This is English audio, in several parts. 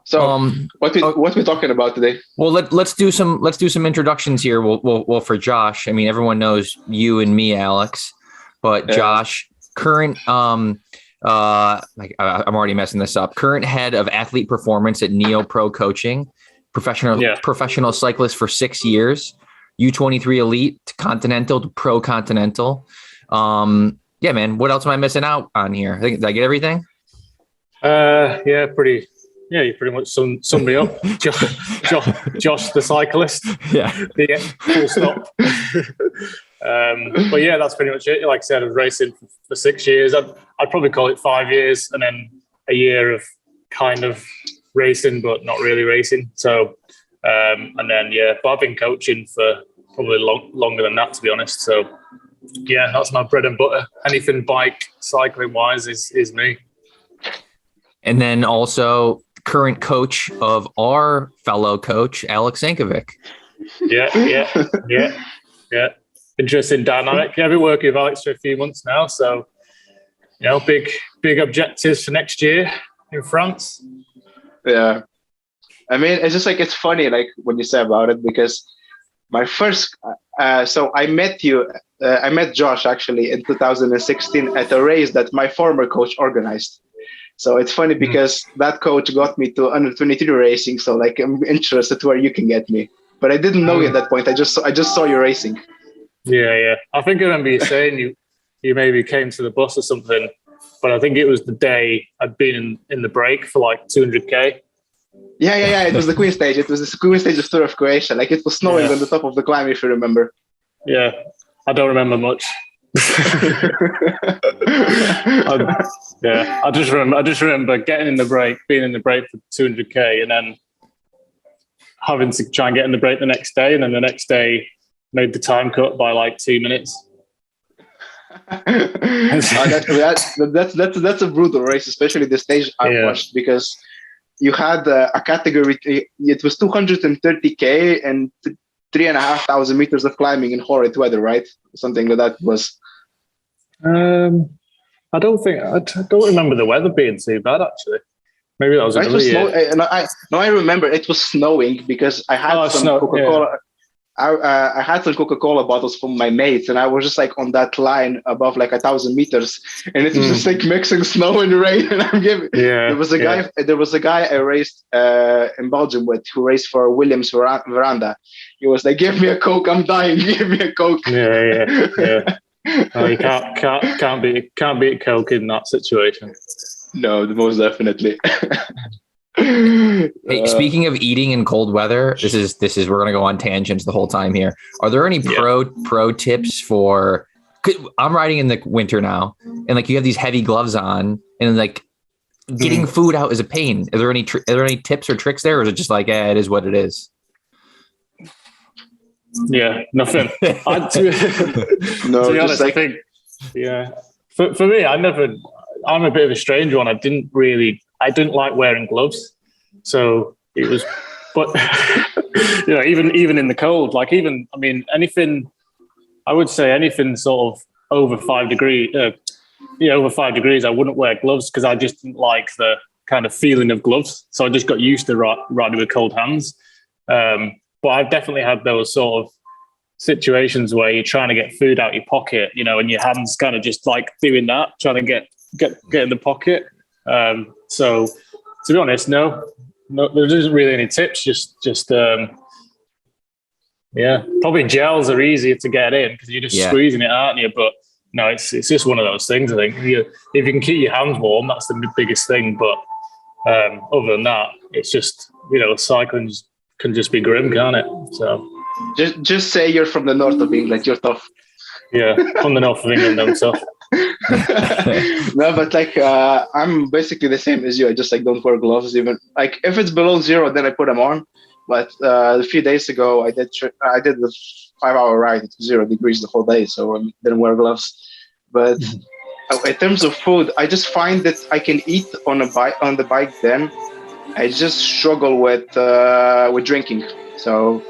So what we talking about today? Well, let's do some introductions here. Well, for Josh, I mean, everyone knows you and me, Alex, but Josh, current I'm already messing this up. Current head of athlete performance at Neo Pro Coaching, professional cyclist for 6 years, U23 elite to continental to pro continental. Yeah, man. What else am I missing out on here? I think, did I get everything? Yeah, you pretty much summed me up. Josh, the cyclist. Yeah. Full stop. But yeah, that's pretty much it. Like I said, I was racing for 6 years. I'd probably call it 5 years, and then a year of kind of racing, but not really racing. So, and then but I've been coaching for probably longer than that, to be honest. So, yeah, that's my bread and butter. Anything bike cycling wise is me. And then also current coach of our fellow coach, Alex Sankovic. Yeah. Interesting dynamic. Yeah, I've been working with Alex for a few months now. So, big objectives for next year in France. Yeah. I mean, it's just like, it's funny, like when you say about it, because my first, so I met Josh actually in 2016 at a race that my former coach organized. So it's funny because that coach got me to under 23 racing. So like, I'm interested where you can get me, but I didn't know you at that point. I just saw you racing. Yeah. I think I remember you saying you maybe came to the bus or something, but I think it was the day I'd been in the break for like 200K. Yeah. It was the Queen stage. It was the Queen stage of Tour of Croatia. Like it was snowing on the top of the climb, if you remember. Yeah, I don't remember much. I just remember getting in the break, being in the break for 200K, and then having to try and get in the break the next day, and then the next day made the time cut by like 2 minutes. That's a brutal race, especially the stage I watched, because you had a category. It was 230K and 3,500 meters of climbing in horrid weather, right? Something like that was. I don't remember the weather being too bad, actually. Maybe that was another year. I remember it was snowing because I had some Coca-Cola. Yeah. I had some Coca-Cola bottles from my mates, and I was just like on that line above like 1,000 meters, and it was just like mixing snow and rain. And I'm giving. Yeah. There was a guy I raced in Belgium with who raced for Williams Veranda. He was like, "Give me a Coke, I'm dying. Give me a Coke." Yeah. Oh, you can't beat Coke in that situation. No, most definitely. Hey, speaking of eating in cold weather, this is we're gonna go on tangents the whole time here. Are there any pro tips for? I'm riding in the winter now, and like you have these heavy gloves on, and like getting food out is a pain. Are there any tips or tricks there, or is it just like it is what it is? Yeah, nothing. No, to be honest, I think for me, I'm a bit of a strange one. I didn't like wearing gloves, so it was. But even in the cold, anything. I would say anything sort of over 5 degrees. Over 5 degrees, I wouldn't wear gloves because I just didn't like the kind of feeling of gloves. So I just got used to riding with cold hands. But I've definitely had those sort of situations where you're trying to get food out your pocket, and your hands kind of just like doing that, trying to get in the pocket. So to be honest, no, there isn't really any tips. Just probably gels are easier to get in because you're just squeezing it, aren't you? But no, it's just one of those things. I think if you can keep your hands warm, that's the biggest thing. But other than that, it's just cycling can just be grim, can't it? So just say you're from the north of England. You're tough. Yeah, from the north of England, I'm tough. No, but like I'm basically the same as you. I just like don't wear gloves even. Like if it's below zero, then I put them on. But a few days ago, I did the 5-hour ride at 0 degrees the whole day, so I didn't wear gloves. But in terms of food, I just find that I can eat on the bike. Then I just struggle with drinking. So,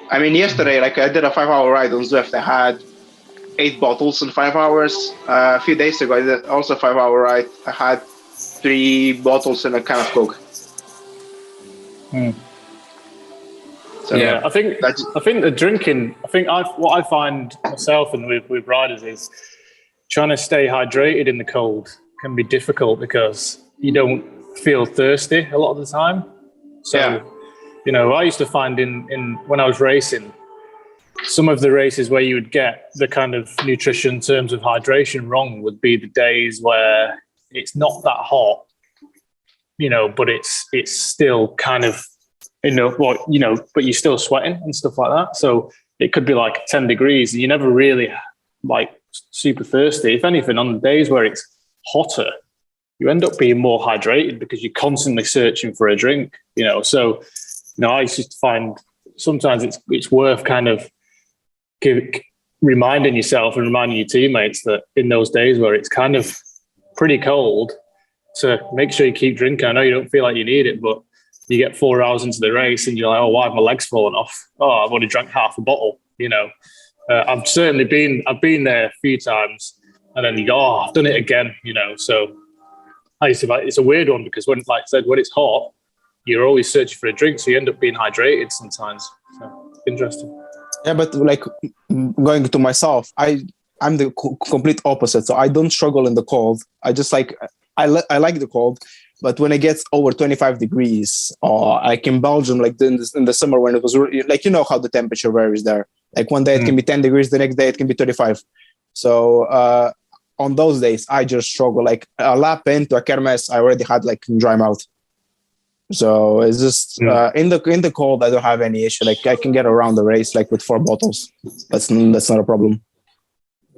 I mean, yesterday, like I did a 5-hour ride on Zwift. I had 8 bottles in 5 hours. A few days ago, I did also a 5-hour ride. I had 3 bottles and a can of Coke. So yeah, I think the drinking. What I find myself and with riders is trying to stay hydrated in the cold can be difficult because you don't feel thirsty a lot of the time. So, I used to find in when I was racing, some of the races where you would get the kind of nutrition in terms of hydration wrong would be the days where it's not that hot, but it's still kind of, but you're still sweating and stuff like that. So it could be like 10 degrees and you're never really like super thirsty. If anything, on the days where it's hotter, you end up being more hydrated because you're constantly searching for a drink, So, I used to find sometimes it's worth kind of reminding yourself and reminding your teammates that in those days where it's kind of pretty cold, to make sure you keep drinking. I know you don't feel like you need it, but you get 4 hours into the race and you're like, oh, why have my legs fallen off? Oh, I've only drank half a bottle, I've certainly been there a few times, and then you go, oh, I've done it again, So I used to it's a weird one because when it's hot, you're always searching for a drink, so you end up being hydrated sometimes. So interesting. Yeah, but like going to myself, I'm the complete opposite. So I don't struggle in the cold. I just like I like the cold, but when it gets over 25 degrees, or like in Belgium, like in the summer when it was like how the temperature varies there. Like one day it can be 10 degrees, the next day it can be 35. So on those days, I just struggle. Like a lap into a kermesse, I already had like dry mouth. So it's just in the cold, I don't have any issue. Like I can get around the race like with 4 bottles. That's not a problem.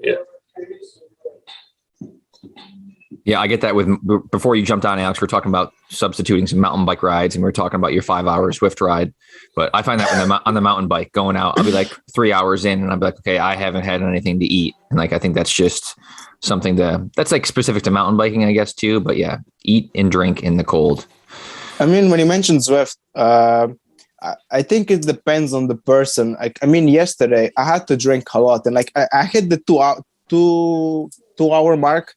Yeah. Yeah, I get that. Before you jumped on, Alex, we're talking about substituting some mountain bike rides, and we're talking about your 5-hour Swift ride. But I find that on the mountain bike going out, I'll be like 3 hours in, and I'll be like, okay, I haven't had anything to eat, and like I think that's just something that's like specific to mountain biking, I guess too. But yeah, eat and drink in the cold. I mean, when you mentioned Zwift, I think it depends on the person. Like, I mean, yesterday I had to drink a lot, and like I hit the 2 hour mark,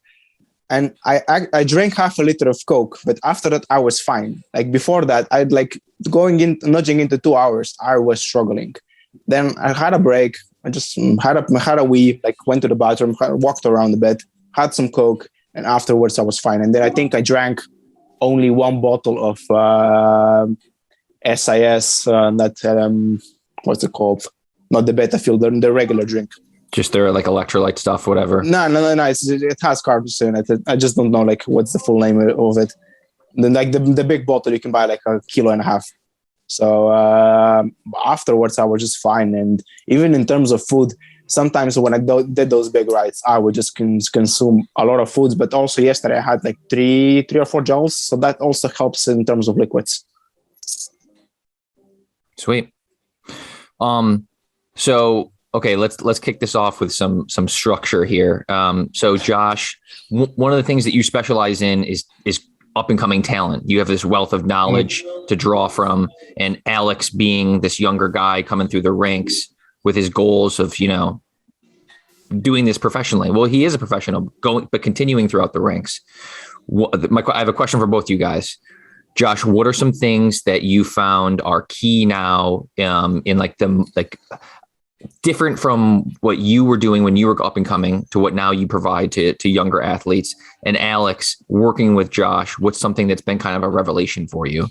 and I drank half a liter of Coke. But after that, I was fine. Like before that, I'd like nudging into 2 hours. I was struggling. Then I had a break. I just had a wee, like went to the bathroom, walked around a bit, had some Coke, and afterwards I was fine. And then I think I drank only 1 bottle of SIS, what's it called? Not the beta fuel, the regular drink. Just their like electrolyte stuff, whatever. No. It has carbs in it. I just don't know like what's the full name of it. Then like the big bottle you can buy like 1.5 kilos. So afterwards I was just fine. And even in terms of food, sometimes when I did those big rides, I would just consume a lot of foods. But also yesterday I had like 3 or 4 gels, so that also helps in terms of liquids. Sweet. So okay, let's kick this off with some structure here. So Josh, one of the things that you specialize in is up and coming talent. You have this wealth of knowledge to draw from, and Alex being this younger guy coming through the ranks with his goals of, doing this professionally. Well, he is a professional but continuing throughout the ranks. I have a question for both you guys. Josh, what are some things that you found are key now in different from what you were doing when you were up and coming to what now you provide to younger athletes? And Alex, working with Josh, what's something that's been kind of a revelation for you?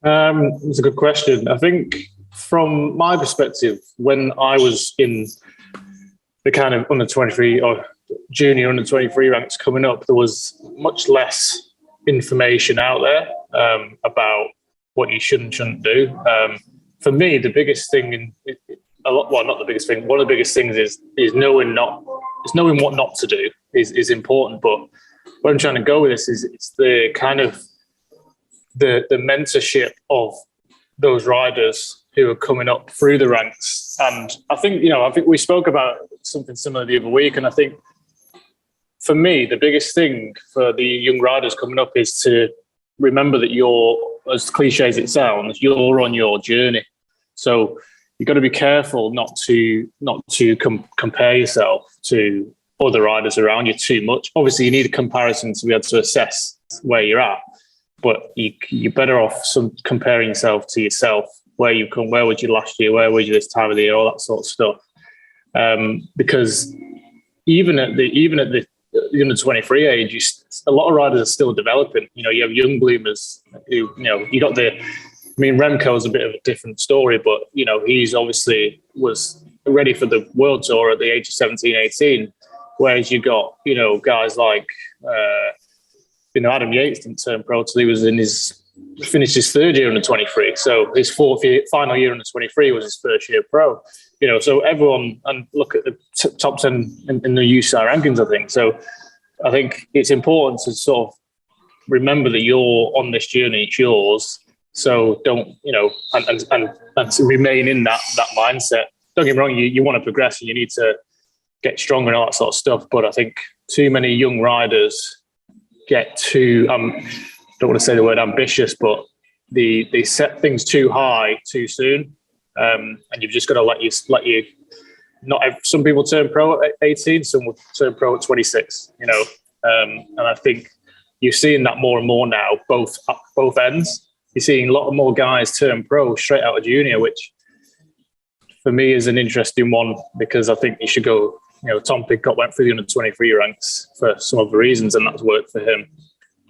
It's a good question. I think from my perspective, when I was in the kind of under 23 or junior under 23 ranks coming up, there was much less information out there about what you should and shouldn't do. For me, the biggest thing not the biggest thing. One of the biggest things is knowing what not to do is important. But where I'm trying to go with this is it's the kind of the mentorship of those riders who are coming up through the ranks. And I think we spoke about something similar the other week. And I think for me, the biggest thing for the young riders coming up is to remember that you're, as cliche as it sounds, you're on your journey. So you've got to be careful not to compare yourself to other riders around you too much. Obviously, you need a comparison to be able to assess where you're at. but you're better off comparing yourself to yourself. Where you come, where was you last year? Where was you this time of the year? All that sort of stuff. Because even at the under 23 age, a lot of riders are still developing. You have young bloomers who, you got Remco's a bit of a different story, but he's obviously was ready for the World Tour at the age of 17, 18. Whereas you got, guys like, Adam Yates didn't turn pro till he was finished his third year under 23. So his final year under 23 was his first year pro. So everyone, and look at the top 10 in the UCI rankings, I think. So I think it's important to sort of remember that you're on this journey, it's yours. So don't, and to remain in that mindset. Don't get me wrong, you want to progress and you need to get stronger and all that sort of stuff. But I think too many young riders get too, don't want to say the word ambitious, but they set things too high too soon. And you've just got to let you some people turn pro at 18, some will turn pro at 26, and I think you're seeing that more and more now, both ends. You're seeing a lot more guys turn pro straight out of junior, which for me is an interesting one, because I think you should go, Tom Pidcock went through the under 23 ranks for some other reasons, and that's worked for him.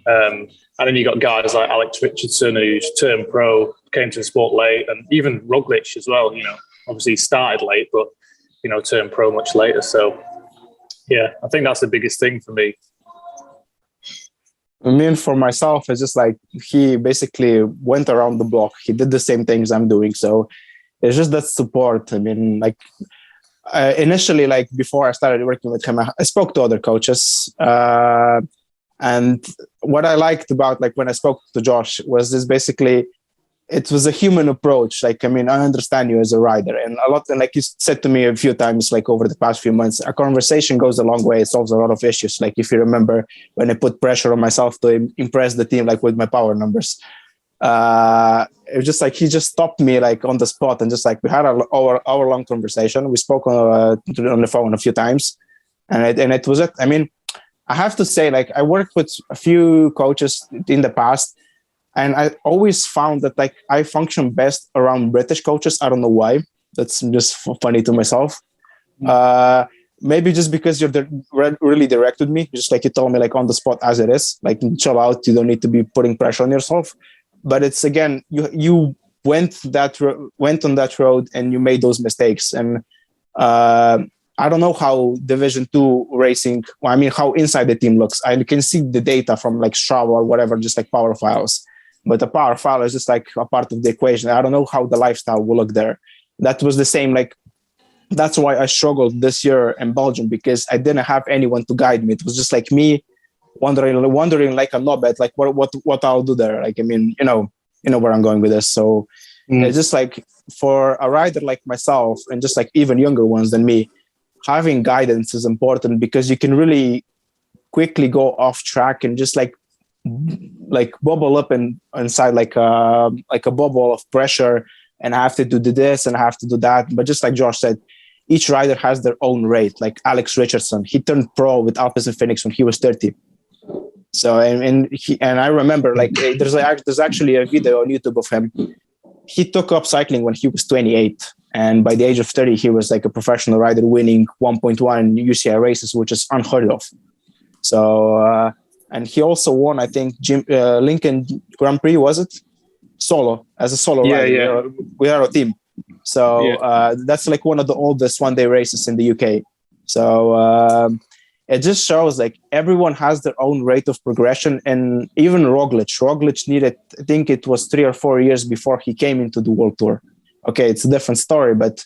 And then you got guys like Alex Richardson, who's turned pro, came to the sport late, and even Roglic as well. Obviously he started late, but turned pro much later. So yeah, I think that's the biggest thing for me. I mean, for myself, it's just like he basically went around the block. He did the same things I'm doing. So it's just that support. I mean, like initially, like before I started working with him, I spoke to other coaches. And what I liked about, like, when I spoke to Josh was this: basically, it was a human approach. Like, I mean, I understand you as a rider, and a lot, and like you said to me a few times, like over the past few months, a conversation goes a long way. It solves a lot of issues. Like, if you remember when I put pressure on myself to impress the team, like with my power numbers, it was just like he just stopped me like on the spot, and just like we had an hour-long conversation. We spoke on the phone a few times, and it was it. I mean, I have to say, like, I worked with a few coaches in the past, and I always found that, like, I function best around British coaches. I don't know why. That's just funny to myself. Maybe just because you're really direct with me. Just like you told me, like, on the spot as it is. Like, chill out. You don't need to be putting pressure on yourself. But it's, again, you went on that road and you made those mistakes. And I don't know how Division 2 racing, how inside the team looks. I can see the data from like Strava or whatever, just like power files. But the power file is just like a part of the equation. I don't know how the lifestyle will look there. That was the same, like, that's why I struggled this year in Belgium, because I didn't have anyone to guide me. It was just like me wondering like a knobhead, like what I'll do there. Like, I mean, you know where I'm going with this. So it's just like, for a rider like myself, and just like even younger ones than me, having guidance is important, because you can really quickly go off track and just like bubble up inside like a bubble of pressure, and I have to do this and I have to do that. But just like Josh said, each rider has their own rate. Like Alex Richardson, he turned pro with Alpes Phoenix when he was 30. So and I remember, like, there's actually a video on YouTube of him. He took up cycling when he was 28, and by the age of 30, he was like a professional rider, winning 1.1 UCI races, which is unheard of. So and he also won, I think, Lincoln Grand Prix, was it? As a solo rider. Yeah. We are a team. So that's like one of the oldest one-day races in the UK. So it just shows like everyone has their own rate of progression. And even Roglic needed, I think it was 3 or 4 years before he came into the World Tour. Okay, it's a different story, but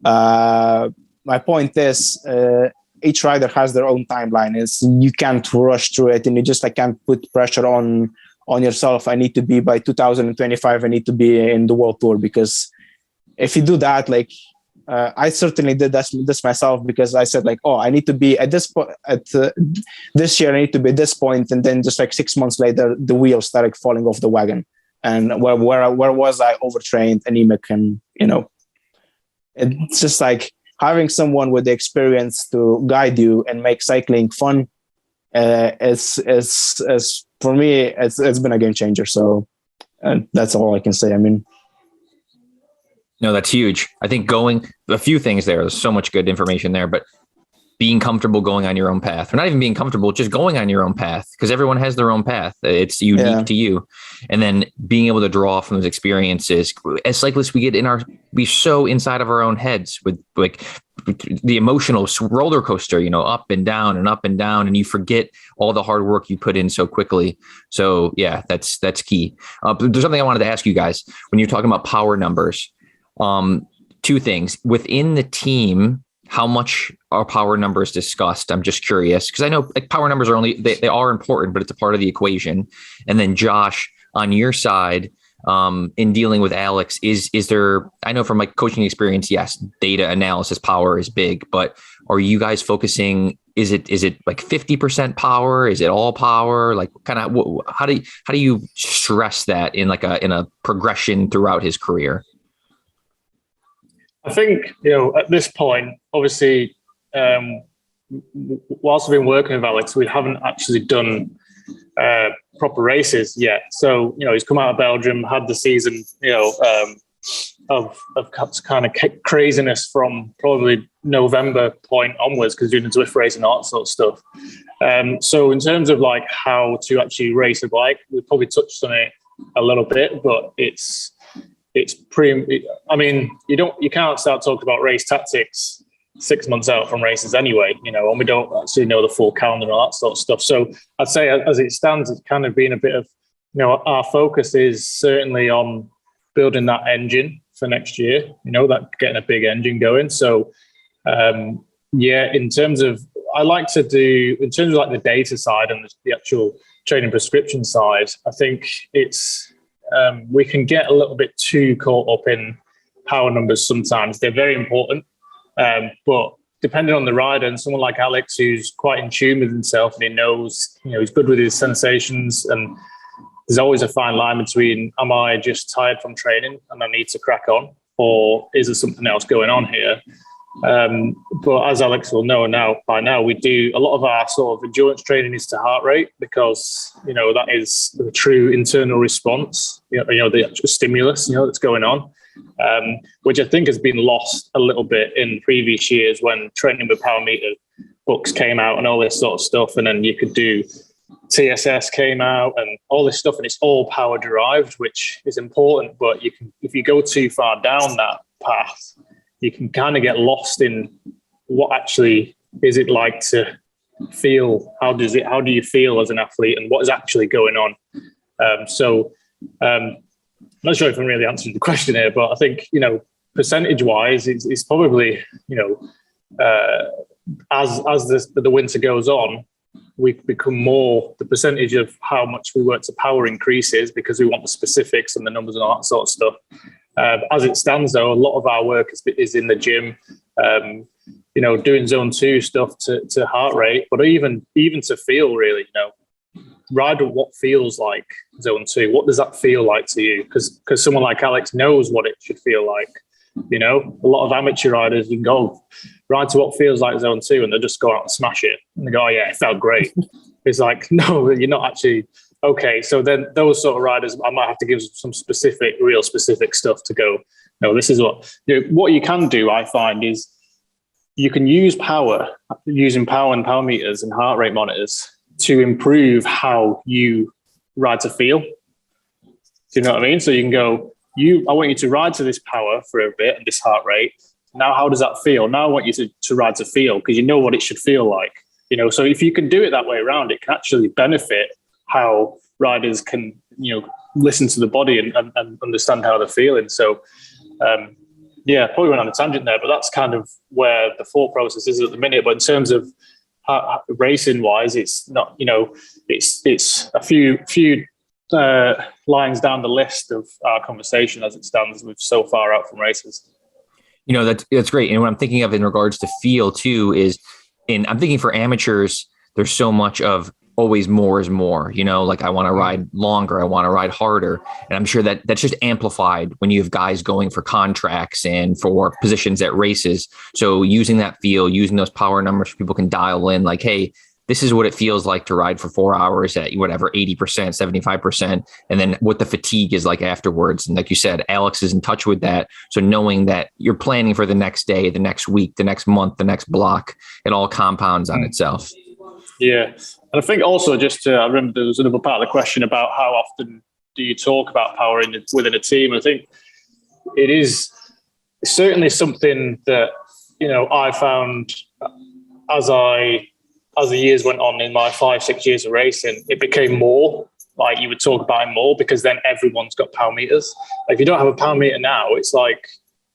my point is, each rider has their own timeline. You can't rush through it, and you just like can't put pressure on yourself. I need to be by 2025. I need to be in the World Tour, because if you do that, like I certainly did this myself, because I said like, I need to be at this point this year. I need to be at this point, and then just like 6 months later, the wheels started falling off the wagon. And where was I? Overtrained, anemic, and it's just like having someone with the experience to guide you and make cycling fun it's for me, it's been a game changer. So, and that's all I can say. I mean, no, that's huge. I think a few things there. There's so much good information there, but being comfortable going on your own path, or not even being comfortable, just going on your own path, because everyone has their own path. It's unique to you. And then being able to draw from those experiences. As cyclists, we so inside of our own heads with like the emotional roller coaster, up and down and up and down, and you forget all the hard work you put in so quickly. So yeah, that's key. But there's something I wanted to ask you guys when you're talking about power numbers. Two things within the team. How much are power numbers discussed? I'm just curious because I know like power numbers are they are important, but it's a part of the equation. And then Josh, on your side, in dealing with Alex, is there? I know from my coaching experience, yes, data analysis power is big, but are you guys focusing? Is it like 50% power? Is it all power? Like kind of how do you stress that in a progression throughout his career? I think, at this point, obviously, whilst I've been working with Alex, we haven't actually done proper races yet. So, he's come out of Belgium, had the season, of kind of craziness from probably November point onwards, because doing the Zwift race and all that sort of stuff. So in terms of like how to actually race a bike, we probably touched on it a little bit, but it's pretty. I mean, you can't start talking about race tactics 6 months out from races anyway, and we don't actually know the full calendar and all that sort of stuff. So I'd say as it stands, it's kind of been a bit of, our focus is certainly on building that engine for next year, that getting a big engine going. So in terms of, I like to do, in terms of like the data side and the actual training prescription side, I think it's, we can get a little bit too caught up in power numbers sometimes. They're very important, but depending on the rider, and someone like Alex who's quite in tune with himself and he knows, he's good with his sensations, and there's always a fine line between, am I just tired from training and I need to crack on, or is there something else going on here? But as Alex will know by now, we do a lot of our sort of endurance training is to heart rate, because that is the true internal response, the actual stimulus that's going on, which I think has been lost a little bit in previous years when training with power meter books came out and all this sort of stuff, and then you could do TSS came out and all this stuff, and it's all power derived, which is important, but if you go too far down that path, you can kind of get lost in what actually is it like to feel. How do you feel as an athlete, and what is actually going on? I'm not sure if I'm really answering the question here, but I think, percentage wise, it's probably, as the winter goes on, we become more, the percentage of how much we work to power increases because we want the specifics and the numbers and all that sort of stuff. As it stands, though, a lot of our work is in the gym, doing zone 2 stuff to heart rate, but even to feel really, rider, what feels like zone 2? What does that feel like to you? Because someone like Alex knows what it should feel like. A lot of amateur riders, you can go ride to what feels like zone 2 and they'll just go out and smash it. And they go, oh yeah, it felt great. It's like, no, you're not actually. Okay, so then those sort of riders, I might have to give some real specific stuff to go, no, this is what you can do, I find, is you can use using power and power meters and heart rate monitors to improve how you ride to feel. Do you know what I mean? So you can go, I want you to ride to this power for a bit and this heart rate. Now, how does that feel? Now I want you to ride to feel, because you know what it should feel like. So if you can do it that way around, it can actually benefit how riders can, listen to the body and understand how they're feeling. So, probably went on a tangent there, but that's kind of where the thought process is at the minute. But in terms of racing wise, it's not, it's a few lines down the list of our conversation as it stands. We're so far out from races. That's great. And what I'm thinking of in regards to feel too is, I'm thinking for amateurs, there's so much of always more is more, like I want to ride longer, I want to ride harder. And I'm sure that's just amplified when you have guys going for contracts and for positions at races. So using that feel, using those power numbers, people can dial in like, hey, this is what it feels like to ride for 4 hours at whatever, 80%, 75%, and then what the fatigue is like afterwards. And like you said, Alex is in touch with that. So knowing that you're planning for the next day, the next week, the next month, the next block, it all compounds on itself. Yeah. And I think also I remember there was another part of the question about how often do you talk about power within a team. I think it is certainly something that, I found as the years went on in my 5-6 years of racing, it became more like you would talk about it more, because then everyone's got power meters. Like if you don't have a power meter now, it's like,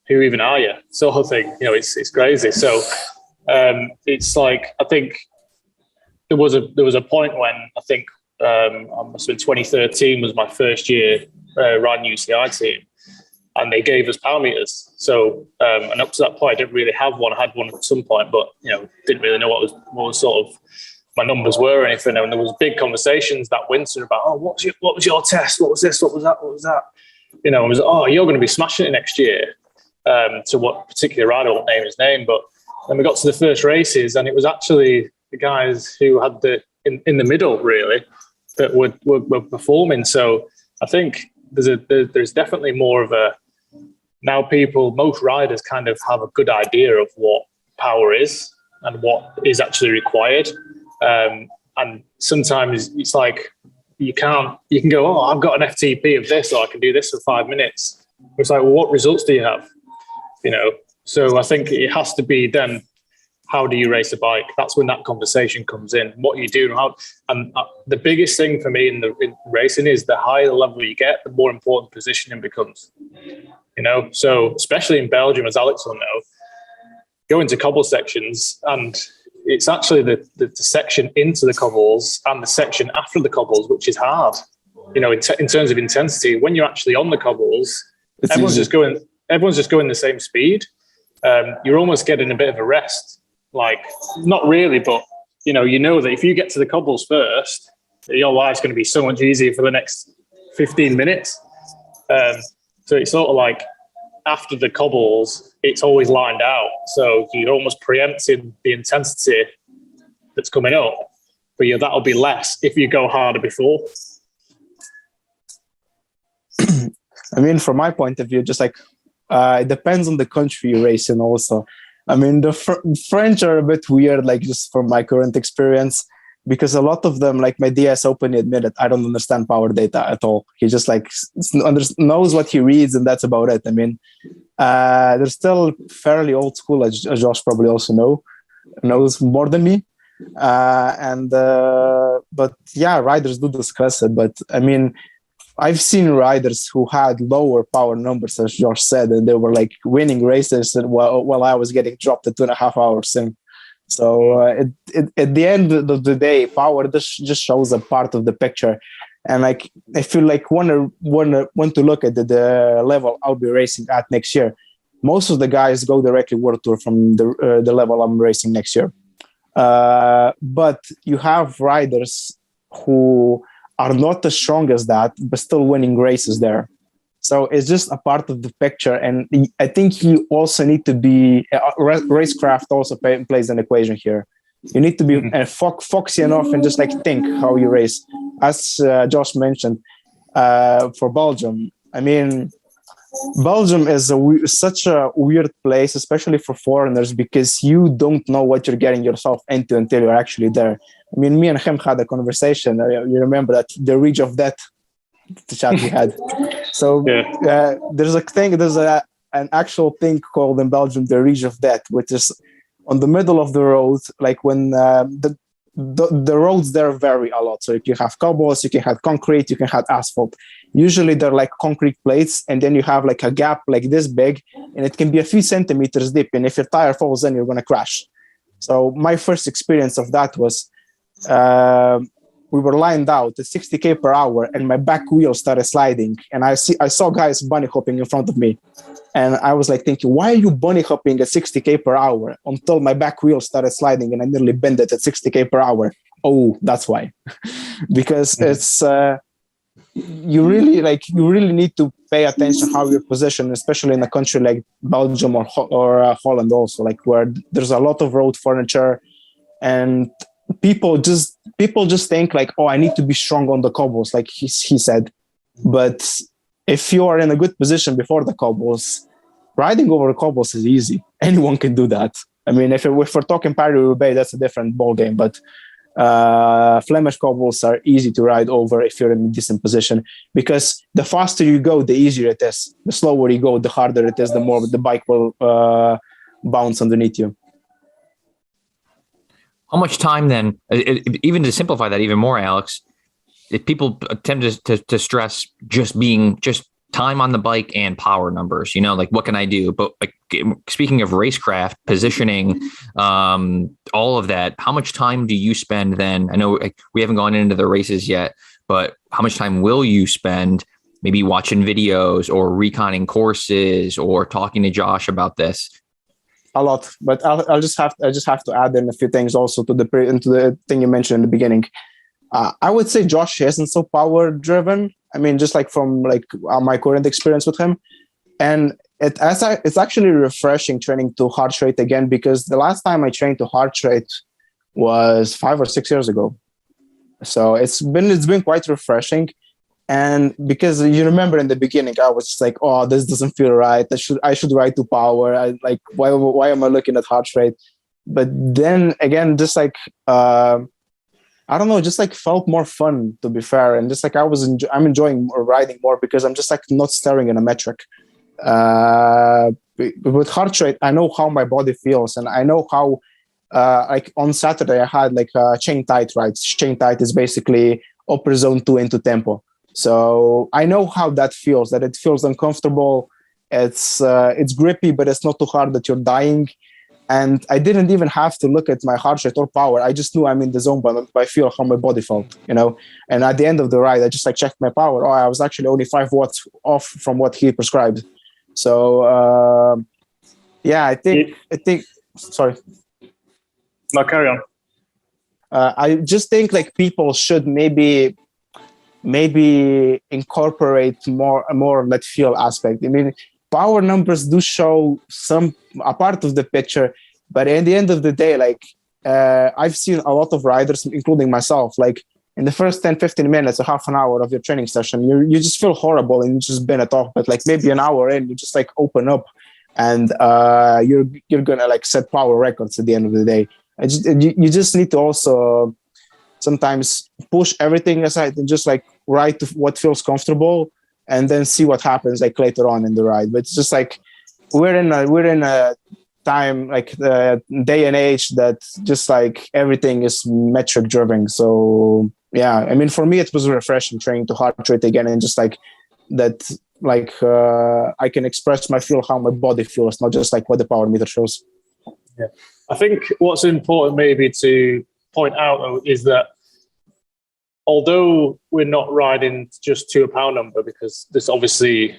who even are you? Sort of thing. It's crazy. So it's like, I think there was a point when I think I must have been 2013 was my first year riding UCI team, and they gave us power meters. So and up to that point, I didn't really have one. I had one at some point, but didn't really know what was sort of my numbers were or anything. And there was big conversations that winter about, what was your test? What was this? What was that? What was that? It was, you're going to be smashing it next year. To what particular rider, I won't name his name, but then we got to the first races, and it was actually the guys who had in the middle really that were performing. So I think there's definitely more of a, now most riders kind of have a good idea of what power is and what is actually required. And sometimes it's like you can go, I've got an FTP of this, or I can do this for 5 minutes. It's like, well, what results do you have? So I think it has to be then, how do you race a bike? That's when that conversation comes in. What you do and the biggest thing for me in racing is the higher the level you get, the more important positioning becomes. So especially in Belgium, as Alex will know, go into cobble sections, and it's actually the section into the cobbles and the section after the cobbles, which is hard. In terms of intensity, when you're actually on the cobbles, everyone's just going the same speed. You're almost getting a bit of a rest. Like, not really, but you know that if you get to the cobbles first, your life's going to be so much easier for the next 15 minutes. So it's sort of like after the cobbles, it's always lined out. So you're almost preempting the intensity that's coming up, but that'll be less if you go harder before. I mean, from my point of view, just like it depends on the country you race in also. I mean, the French are a bit weird, like just from my current experience, because a lot of them, like my DS openly admitted, I don't understand power data at all. He just like knows what he reads, and that's about it. I mean, they're still fairly old school, as Josh probably also knows more than me. But yeah, riders do discuss it. But I mean, I've seen riders who had lower power numbers, as Josh said, and they were like winning races while I was getting dropped at 2.5 hours in. So at the end of the day, power just shows a part of the picture. And like I feel like when to look at the level I'll be racing at next year, most of the guys go directly World Tour from the level I'm racing next year. But you have riders who are not as strong as that, but still winning races there. So it's just a part of the picture. And I think you also need to be, racecraft also plays an equation here. You need to be foxy enough and just like think how you race. As Josh mentioned, for Belgium, I mean, Belgium is such a weird place, especially for foreigners, because you don't know what you're getting yourself into until you're actually there. I mean, me and him had a conversation. You remember that the Ridge of Death, the chat we had. So there's an actual thing called in Belgium the Ridge of Death, which is on the middle of the road, like when the roads there vary a lot. So you can have cobbles, you can have concrete, you can have asphalt. Usually they're like concrete plates, and then you have like a gap like this big, and it can be a few centimeters deep. And if your tire falls in, you're going to crash. So my first experience of that was we were lined out at 60k per hour, and my back wheel started sliding, and I saw guys bunny hopping in front of me, and I was like thinking, why are you bunny hopping at 60k per hour? Until my back wheel started sliding, and I nearly bent it at 60k per hour. Oh, that's why. Because it's you really need to pay attention how you're positioned, especially in a country like Belgium or Holland also, like where there's a lot of road furniture, and people just think like, oh, I need to be strong on the cobbles, like he said. But if you are in a good position before the cobbles, riding over the cobbles is easy. Anyone can do that. I mean, if we're talking Paris-Roubaix, that's a different ballgame. But Flemish cobbles are easy to ride over if you're in a decent position, because the faster you go, the easier it is. The slower you go, the harder it is, the more the bike will bounce underneath you. How much time then, even to simplify that even more, Alex, if people tend to stress just time on the bike and power numbers, like what can I do? But like speaking of racecraft, positioning, all of that, how much time do you spend then? I know we haven't gone into the races yet, but how much time will you spend maybe watching videos or reconning courses or talking to Josh about this? A lot, but I just have to add in a few things also to the thing you mentioned in the beginning. I would say Josh isn't so power driven. I mean, just like from my current experience with him, and it's actually refreshing training to heart rate again, because the last time I trained to heart rate was 5 or 6 years ago. So it's been quite refreshing. And because you remember in the beginning, I was just like, oh, this doesn't feel right. I should ride to power. Why am I looking at heart rate? But then again, just like, I don't know, just like felt more fun, to be fair. And just like I'm enjoying riding more because I'm just like not staring at a metric. With heart rate, I know how my body feels, and I know how, like on Saturday, I had like chain tight rides. Chain tight is basically upper zone 2 into tempo. So I know how that feels, that it feels uncomfortable. It's grippy, but it's not too hard that you're dying. And I didn't even have to look at my heart rate or power. I just knew I'm in the zone by feel how my body felt, And at the end of the ride, I just like checked my power. Oh, I was actually only 5 watts off from what he prescribed. So yeah, I think. Sorry. No, carry on. I just think like people should maybe incorporate more that feel aspect. I mean, power numbers do show a part of the picture, but at the end of the day, like I've seen a lot of riders, including myself, like in the first 10-15 minutes or half an hour of your training session, you just feel horrible and you just been at off. But like maybe an hour in, you just like open up, and you're gonna like set power records at the end of the day. You just need to also sometimes push everything aside and just like ride to what feels comfortable, and then see what happens like later on in the ride. But it's just like we're in a time, like the day and age, that just like everything is metric driven. So yeah, I mean, for me it was refreshing training to heart rate again, and just like that, like I can express how my body feels, not just like what the power meter shows. Yeah, I think what's important maybe to point out though is that although we're not riding just to a power number, because this obviously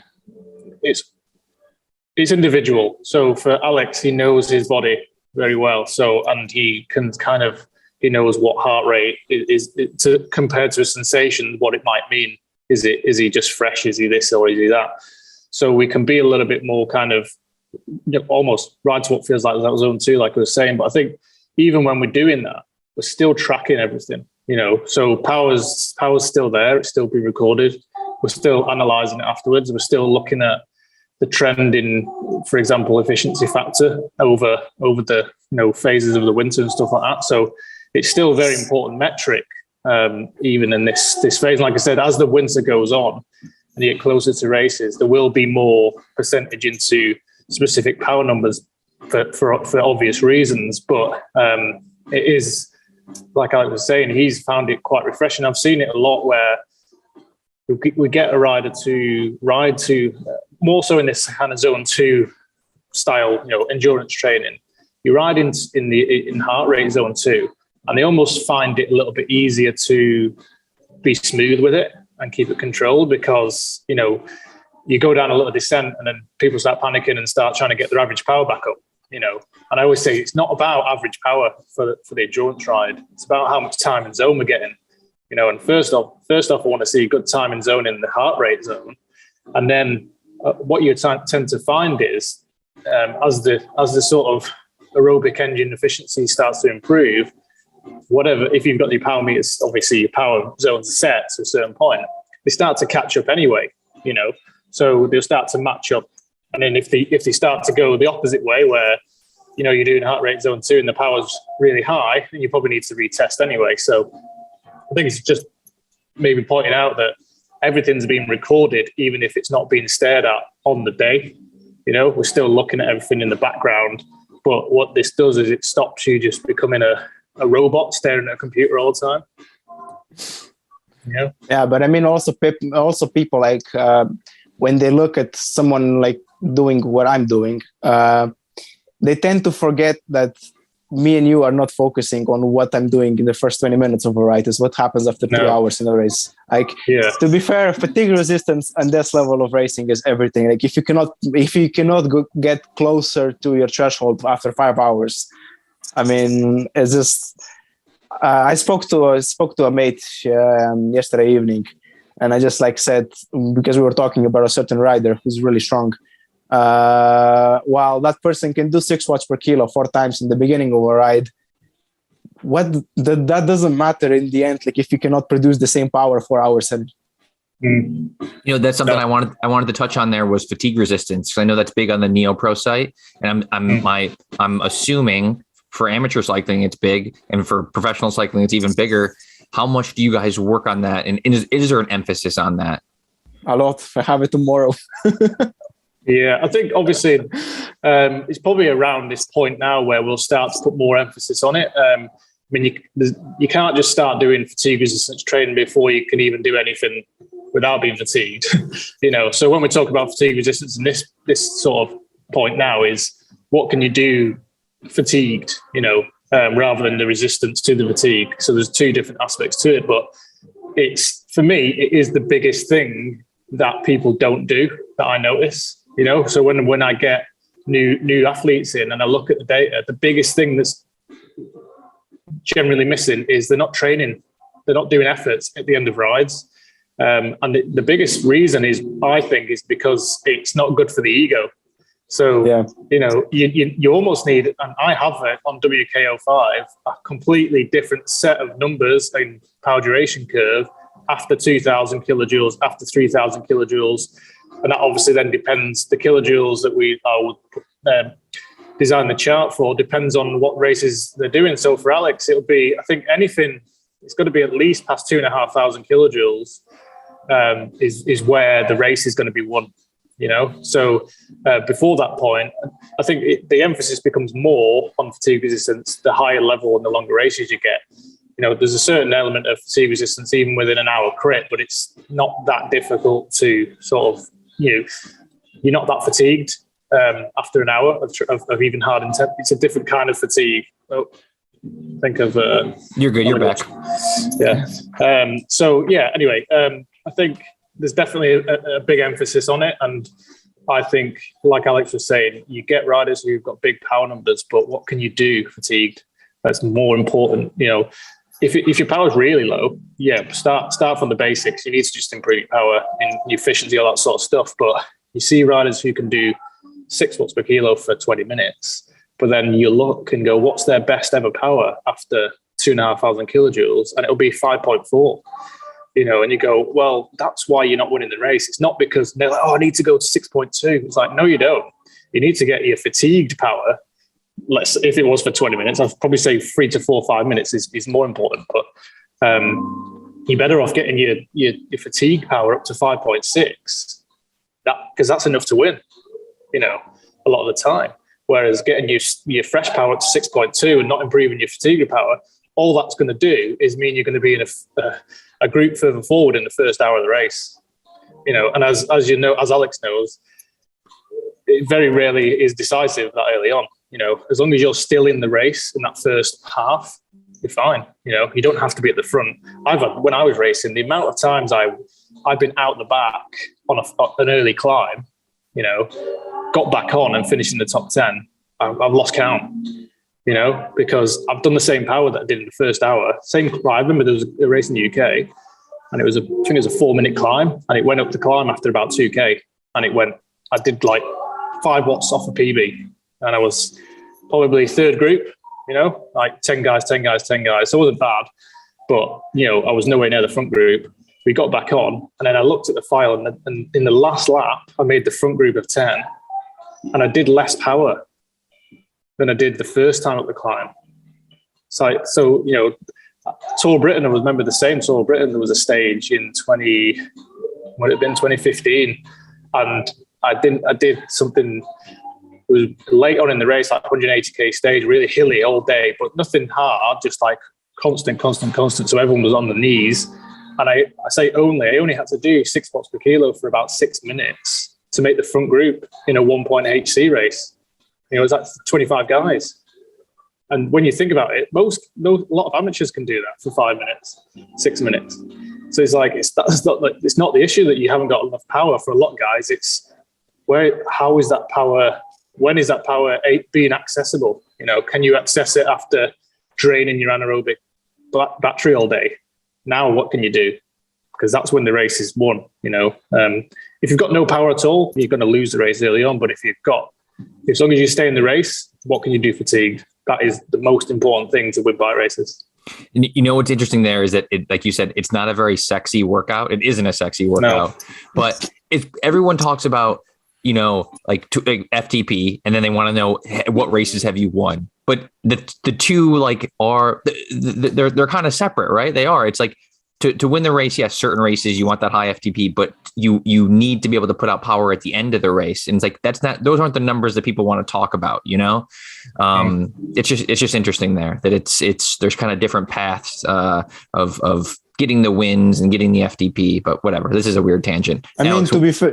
it's individual. So for Alex, he knows his body very well. So, and he knows what heart rate is compared to a sensation, what it might mean. Is he just fresh? Is he this or is he that? So we can be a little bit more kind of almost ride to what feels like that zone 2, like we were saying. But I think even when we're doing that, we're still tracking everything. So power's still there. It's still being recorded. We're still analysing it afterwards. We're still looking at the trend in, for example, efficiency factor over the phases of the winter and stuff like that. So it's still a very important metric, even in this phase. Like I said, as the winter goes on and you get closer to races, there will be more percentage into specific power numbers for obvious reasons. But it is, like I was saying, he's found it quite refreshing. I've seen it a lot where we get a rider to ride to more so in this kind of zone 2 style, endurance training. You ride in heart rate zone 2, and they almost find it a little bit easier to be smooth with it and keep it controlled, because you go down a little descent and then people start panicking and start trying to get their average power back up. And I always say it's not about average power for the endurance ride. It's about how much time in zone we're getting. And first off, I want to see good time in zone in the heart rate zone, and then what you tend to find is as the sort of aerobic engine efficiency starts to improve, whatever, if you've got your power meters, obviously your power zones are set to a certain point, they start to catch up anyway, so they'll start to match up. And then if they start to go the opposite way, where, you're doing heart rate zone 2 and the power's really high, then you probably need to retest anyway. So I think it's just maybe pointing out that everything's being recorded, even if it's not being stared at on the day. We're still looking at everything in the background. But what this does is it stops you just becoming a robot staring at a computer all the time. Yeah, but I mean, also people like when they look at someone like doing what I'm doing, they tend to forget that me and you are not focusing on what I'm doing in the first 20 minutes of a ride. Is what happens after 2 hours in a race. Like, to be fair, fatigue resistance and this level of racing is everything. Like, if you cannot get closer to your threshold after 5 hours, I mean, it's just. I spoke to a mate yesterday evening, and I just said, because we were talking about a certain rider who's really strong. While that person can do 6 watts per kilo 4 times in the beginning of a ride, that doesn't matter in the end. Like, if you cannot produce the same power 4 hours in. That's something I wanted to touch on. There was fatigue resistance, because I know that's big on the Neo Pro site, and I'm assuming for amateur cycling it's big, and for professional cycling it's even bigger. How much do you guys work on that, and is there an emphasis on that? A lot. I have it tomorrow. Yeah, I think obviously it's probably around this point now where we'll start to put more emphasis on it. I mean, you can't just start doing fatigue resistance training before you can even do anything without being fatigued. So when we talk about fatigue resistance, and this sort of point now is, what can you do fatigued, rather than the resistance to the fatigue. So there's 2 different aspects to it, but for me, it is the biggest thing that people don't do, that I notice. So when I get new athletes in and I look at the data, the biggest thing that's generally missing is they're not training, they're not doing efforts at the end of rides. And the biggest reason I think is because it's not good for the ego. So, you almost need, and I have it on WKO5, a completely different set of numbers in power duration curve after 2,000 kilojoules, after 3,000 kilojoules. And that obviously then depends, the kilojoules that we design the chart for depends on what races they're doing. So for Alex, it'll be, I think it's got to be at least past 2,500 kilojoules is where the race is going to be won. So before that point, I think the emphasis becomes more on fatigue resistance the higher level and the longer races you get. There's a certain element of fatigue resistance even within an hour crit, but it's not that difficult to sort of, you're not that fatigued after an hour of even hard intent. It's a different kind of fatigue. Oh, think of you're good. You're back. Yeah. Anyway, I think there's definitely a big emphasis on it. And I think, like Alex was saying, you get riders who've got big power numbers, but what can you do fatigued? That's more important. If your power is really low, start from the basics. You need to just improve your power and your efficiency, all that sort of stuff. But you see riders who can do 6 watts per kilo for 20 minutes, but then you look and go, what's their best ever power after 2,500 kilojoules? And it'll be 5.4. And you go, well, that's why you're not winning the race. It's not because they're like, I need to go to 6.2. It's like, no, you don't. You need to get your fatigued power. If it was for 20 minutes, I'd probably say 3 to 4 or 5 minutes is more important. But you're better off getting your fatigue power up to 5.6. Because that's enough to win, a lot of the time. Whereas getting your fresh power up to 6.2 and not improving your fatigue power, all that's going to do is mean you're going to be in a group further forward in the first hour of the race. And as Alex knows, it very rarely is decisive that early on. As long as you're still in the race in that first half, you're fine. You don't have to be at the front. When I was racing, the amount of times I've been out the back on an early climb, got back on and finished in the top 10, I've lost count. Because I've done the same power that I did in the first hour. I remember there was a race in the UK, and I think it was a 4-minute climb, and it went up the climb after about 2K, and I did 5 watts off a PB, and I was probably third group, like 10 guys, 10 guys, 10 guys. So it wasn't bad, but, I was nowhere near the front group. We got back on, and then I looked at the file, and in the last lap, I made the front group of 10, and I did less power than I did the first time up the climb. So Tour Britain, I remember the same Tour Britain. There was a stage in 2015, and I did something. It was late on in the race, like 180k stage, really hilly all day, but nothing hard, just like constant. So everyone was on the knees. And I only had to do 6 watts per kilo for about 6 minutes to make the front group in a 1 HC race. It was like 25 guys. And when you think about it, a lot of amateurs can do that for 5 minutes, 6 minutes. So it's like, it's not the issue that you haven't got enough power for a lot of guys. It's how is that power? When is that power being accessible? Can you access it after draining your anaerobic battery all day? Now, what can you do? Because that's when the race is won. If you've got no power at all, you're going to lose the race early on. But as long as you stay in the race, what can you do fatigued? That is the most important thing to win bike races. And what's interesting there is that, like you said, it's not a very sexy workout. It isn't a sexy workout, but if everyone talks about, like FTP, and then they want to know what races have you won. But the two are they're kind of separate, right? They are. It's like to win the race, yes, certain races you want that high FTP, but you need to be able to put out power at the end of the race. And it's like those aren't the numbers that people want to talk about, It's just interesting there that there's kind of different paths of getting the wins and getting the FTP, but whatever. This is a weird tangent. I mean, to be fair,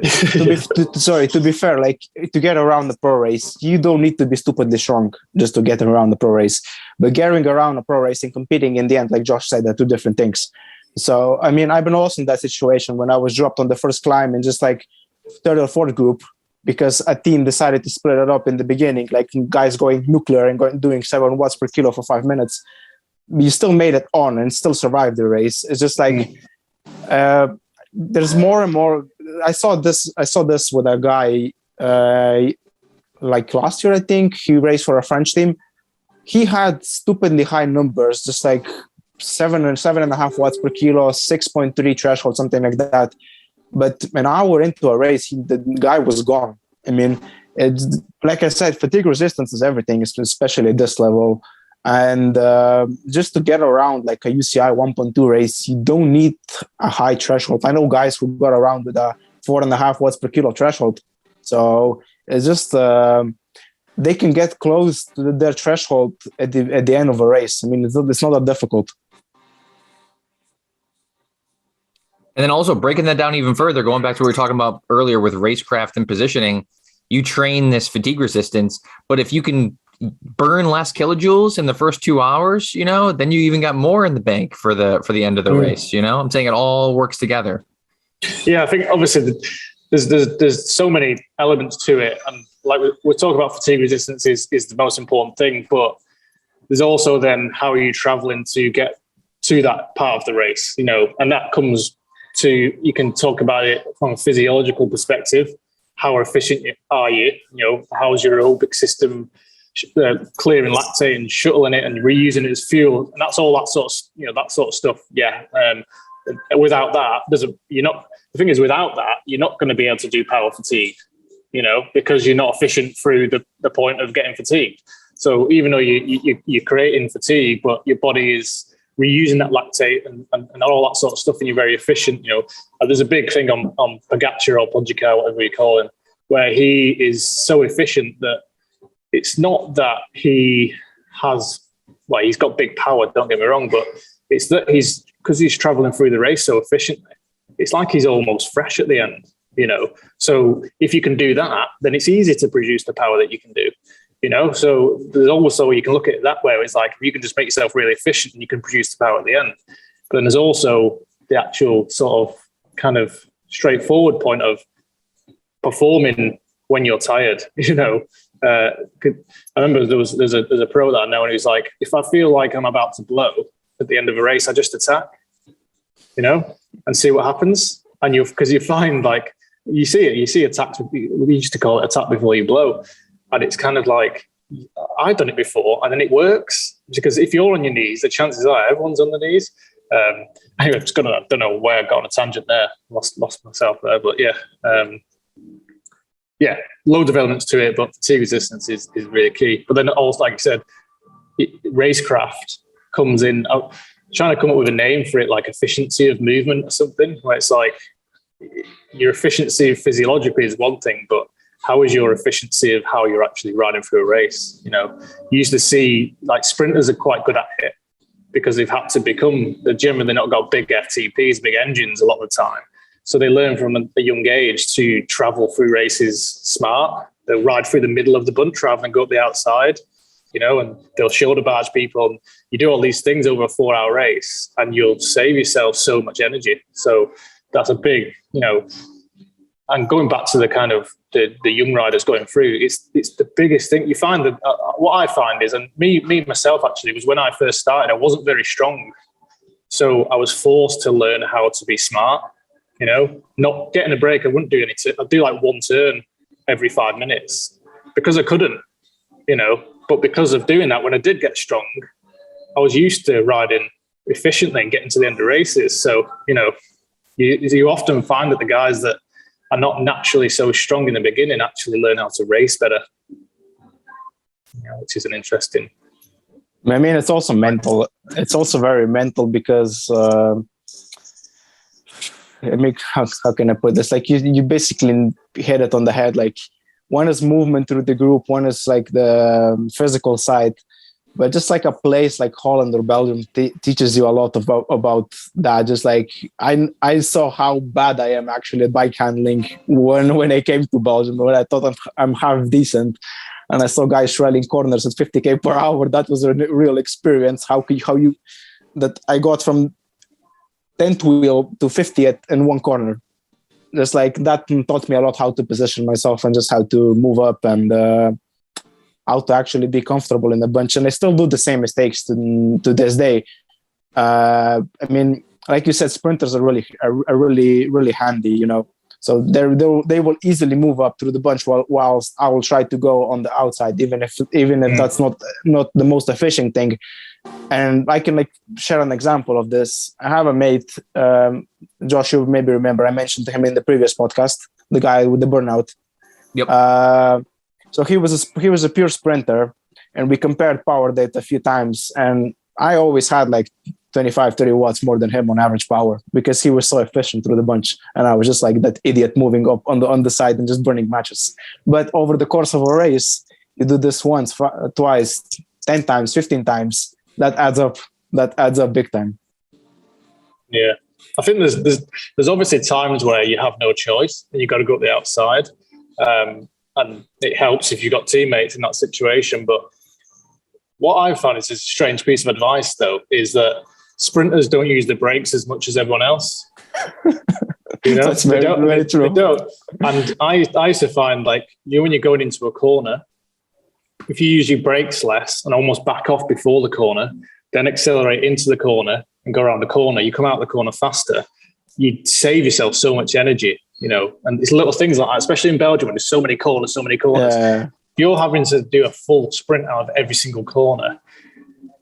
like to get around the pro race, you don't need to be stupidly strong just to get around the pro race. But getting around a pro race and competing in the end, like Josh said, are two different things. So, I mean, I've been also in that situation when I was dropped on the first climb in just like third or fourth group because a team decided to split it up in the beginning, like guys going nuclear and doing 7 watts per kilo for 5 minutes. You still made it on and still survived the race. It's just like there's more and more. I saw this with a guy like last year. I think he raced for a French team. He had stupidly high numbers, just like 7.5 watts per kilo, 6.3 threshold, something like that. But an hour into a race, the guy was gone. I mean, it's like I said, fatigue resistance is everything, especially at this level. And just to get around like a UCI 1.2 race, you don't need a high threshold. I know guys who got around with a 4.5 watts per kilo threshold. So it's just they can get close to their threshold at the end of a race. I mean, it's not that difficult. And then also breaking that down even further, going back to what we were talking about earlier with racecraft and positioning, you train this fatigue resistance, but if you can burn less kilojoules in the first 2 hours, then you even got more in the bank for the end of the race. I'm saying it all works together. Yeah, I think obviously there's so many elements to it, and like we're talking about fatigue resistance is the most important thing, but there's also then how are you traveling to get to that part of the race, and that comes to, you can talk about it from a physiological perspective. How efficient are you? How's your aerobic system clearing lactate and shuttling it and reusing it as fuel? And that's all that sort of stuff. Yeah. Without that, the thing is, without that, you're not going to be able to do power fatigue, because you're not efficient through the point of getting fatigued. So even though you're creating fatigue, but your body is reusing that lactate and all that sort of stuff, and you're very efficient. There's a big thing on Pogacar or Pogacar, whatever you call him, where he is so efficient that it's not that he's got big power, don't get me wrong, but it's that because he's traveling through the race so efficiently, it's like he's almost fresh at the end, So if you can do that, then it's easy to produce the power that you can do. So there's also, you can look at it that way. It's like you can just make yourself really efficient and you can produce the power at the end. But then there's also the actual sort of kind of straightforward point of performing when you're tired. I remember there's a pro that I know, and he's like, if I feel like I'm about to blow at the end of a race, I just attack, and see what happens. And because you find like you see attacks. We used to call it attack before you blow. And it's kind of like I've done it before, and then it works, because if you're on your knees, the chances are everyone's on the knees. Anyway, I don't know where I got on a tangent there. Lost myself there, but yeah, loads of elements to it, but fatigue resistance is really key. But then also, like you said, racecraft comes in. I'm trying to come up with a name for it, like efficiency of movement or something, where it's like your efficiency physiologically is one thing, but how is your efficiency of how you're actually riding through a race? You used to see like sprinters are quite good at it because they've had to become, they're generally not got big FTPs, big engines a lot of the time. So they learn from a young age to travel through races smart. They'll ride through the middle of the bunch rather than go up the outside, and they'll shoulder barge people. And you do all these things over a 4-hour race and you'll save yourself so much energy. So that's a big, and going back to the kind of the young riders going through, it's the biggest thing. You find that what I find is, and me myself actually, was when I first started, I wasn't very strong. So I was forced to learn how to be smart, not getting a break. I wouldn't do anything. I'd do like one turn every 5 minutes because I couldn't, but because of doing that, when I did get strong, I was used to riding efficiently and getting to the end of races. So, you often find that the guys that are not naturally so strong in the beginning actually learn how to race better, which is an interesting. I mean, it's also mental. It's also very mental because, how can I put this? Like you basically hit it on the head. Like one is movement through the group, one is like the physical side. But just like a place like Holland or Belgium teaches you a lot about that. Just like I saw how bad I am actually at bike handling when I came to Belgium, when I thought I'm half decent, and I saw guys rallying corners at 50k per hour. That was a real experience. That I got from 10th wheel to 50th in one corner. Just like that taught me a lot how to position myself and just how to move up and. How to actually be comfortable in the bunch, and I still do the same mistakes to this day. I mean, like you said, sprinters are really handy, So they will easily move up through the bunch whilst I will try to go on the outside, even if that's not the most efficient thing. And I can share an example of this. I have a mate, Josh, you maybe remember. I mentioned him in the previous podcast, the guy with the burnout. Yep. So he was a pure sprinter, and we compared power data a few times, and I always had like 25, 30 watts more than him on average power because he was so efficient through the bunch, and I was just like that idiot moving up on the side and just burning matches. But over the course of a race, you do this once, twice, 10 times, 15 times, that adds up big time. Yeah. I think there's obviously times where you have no choice and you got to go up the outside. And it helps if you've got teammates in that situation. But what I've found is a strange piece of advice, though, is that sprinters don't use the brakes as much as everyone else. That's very true. They don't. And I used to find, like, when you're going into a corner, if you use your brakes less and almost back off before the corner, then accelerate into the corner and go around the corner, you come out the corner faster, you save yourself so much energy. And it's little things like that, especially in Belgium when there's so many corners. Yeah. If you're having to do a full sprint out of every single corner,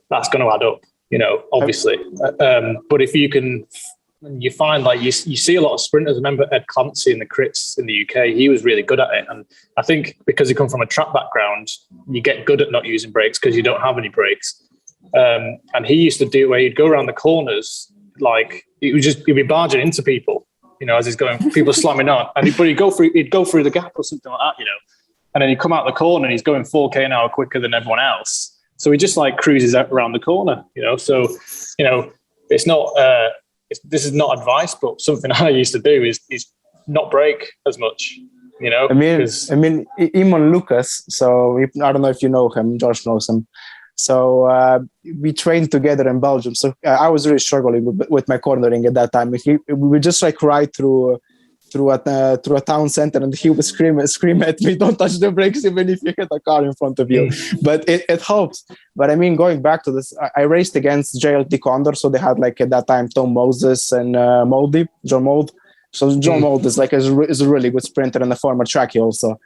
that's going to add up, obviously. But if you find like you see a lot of sprinters. I remember Ed Clancy in the crits in the UK, he was really good at it. And I think because you come from a track background, you get good at not using brakes because you don't have any brakes. And he used to do it where he'd go around the corners, like he'd be barging into people. As he's going, people slamming on, but he'd go through the gap or something like that, and then he'd come out the corner and he's going 4k an hour quicker than everyone else. So he just like cruises out around the corner, So, it's not, this is not advice, but something I used to do is not brake as much, I mean, Iman Lucas. So I don't know if you know him, Josh knows him. So we trained together in Belgium. So I was really struggling with my cornering at that time. We would just like ride through a town center, and he would scream at me, "Don't touch the brakes, even if you hit a car in front of you." But it helps. But I mean, going back to this, I raced against JLT Condor. So they had like at that time Tom Moses and John Mould. So John Mould is like is a really good sprinter and a former trackie also.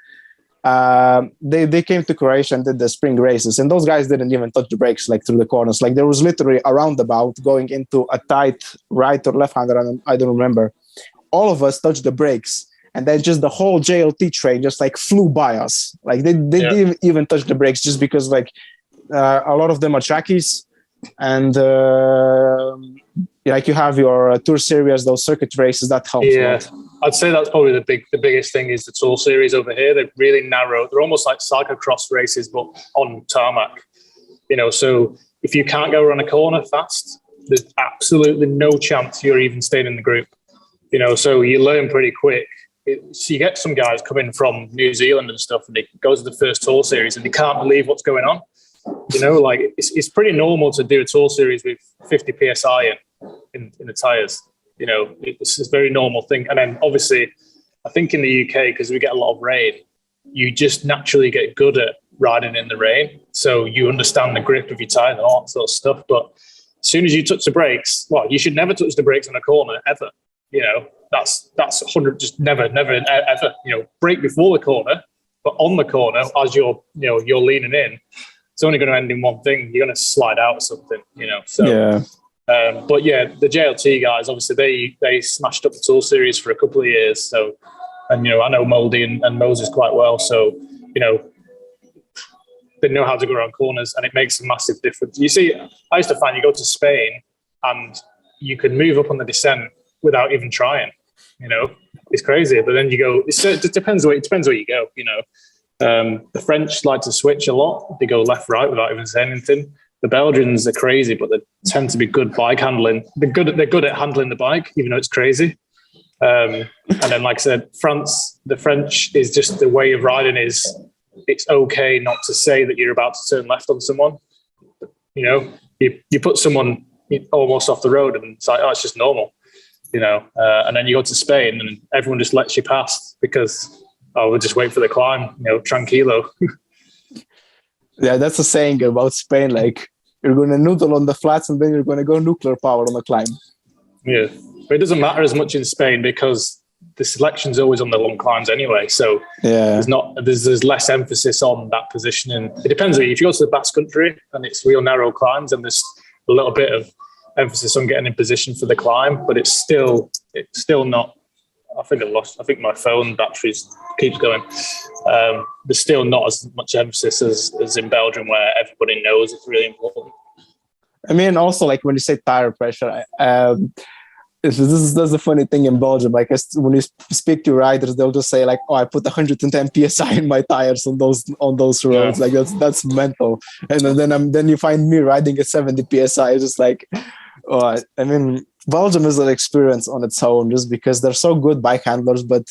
they came to Croatia and did the spring races, and those guys didn't even touch the brakes like through the corners. Like there was literally a roundabout going into a tight right or left hander, I don't remember. All of us touched the brakes, and then just the whole JLT train just like flew by us. Like they didn't even touch the brakes, just because like a lot of them are trackies, and like you have your Tour Series, those circuit races, that helps a lot. I'd say that's probably the biggest thing is the Tour Series over here. They're really narrow. They're almost like cyclocross races, but on tarmac. So if you can't go around a corner fast, there's absolutely no chance you're even staying in the group. So you learn pretty quick. So you get some guys coming from New Zealand and stuff, and they go to the first Tour Series and they can't believe what's going on. Like it's pretty normal to do a Tour Series with 50 psi in the tires. It's a very normal thing. And then obviously, I think in the UK, because we get a lot of rain, you just naturally get good at riding in the rain. So you understand the grip of your tires and all that sort of stuff. But as soon as you touch the brakes, you should never touch the brakes on a corner ever. That's 100, just never, ever. Brake before the corner, but on the corner as you're leaning in, it's only going to end in one thing. You're going to slide out or something. So. Yeah. But yeah, the JLT guys, obviously they smashed up the Tour Series for a couple of years. So, and I know Moldy and Moses quite well. So, they know how to go around corners, and it makes a massive difference. You see, I used to find you go to Spain and you can move up on the descent without even trying. It's crazy. But then you go. It depends where you go. The French like to switch a lot. They go left, right without even saying anything. The Belgians are crazy, but they tend to be good bike handling. They're good at handling the bike, even though it's crazy. And then, like I said, the French is just the way of riding is it's okay not to say that you're about to turn left on someone. You put someone almost off the road and it's like, it's just normal. And then you go to Spain and everyone just lets you pass because, we'll just wait for the climb, tranquilo. Yeah, that's a saying about Spain. Like, you're going to noodle on the flats and then you're going to go nuclear power on the climb. Yeah, but it doesn't matter as much in Spain because the selection's always on the long climbs anyway. So there's less emphasis on that positioning. It depends. If you go to the Basque Country and it's real narrow climbs, and there's a little bit of emphasis on getting in position for the climb, but it's still not. I think my phone batteries keeps going. There's still not as much emphasis as in Belgium, where everybody knows it's really important. I mean, also like when you say tire pressure, that's the funny thing in Belgium. Like when you speak to riders, they'll just say like, "Oh, I put 110 psi in my tires on those roads." Yeah. Like that's mental. And then you find me riding at 70 psi. It's just like, I mean, Belgium is an experience on its own, just because they're so good bike handlers. But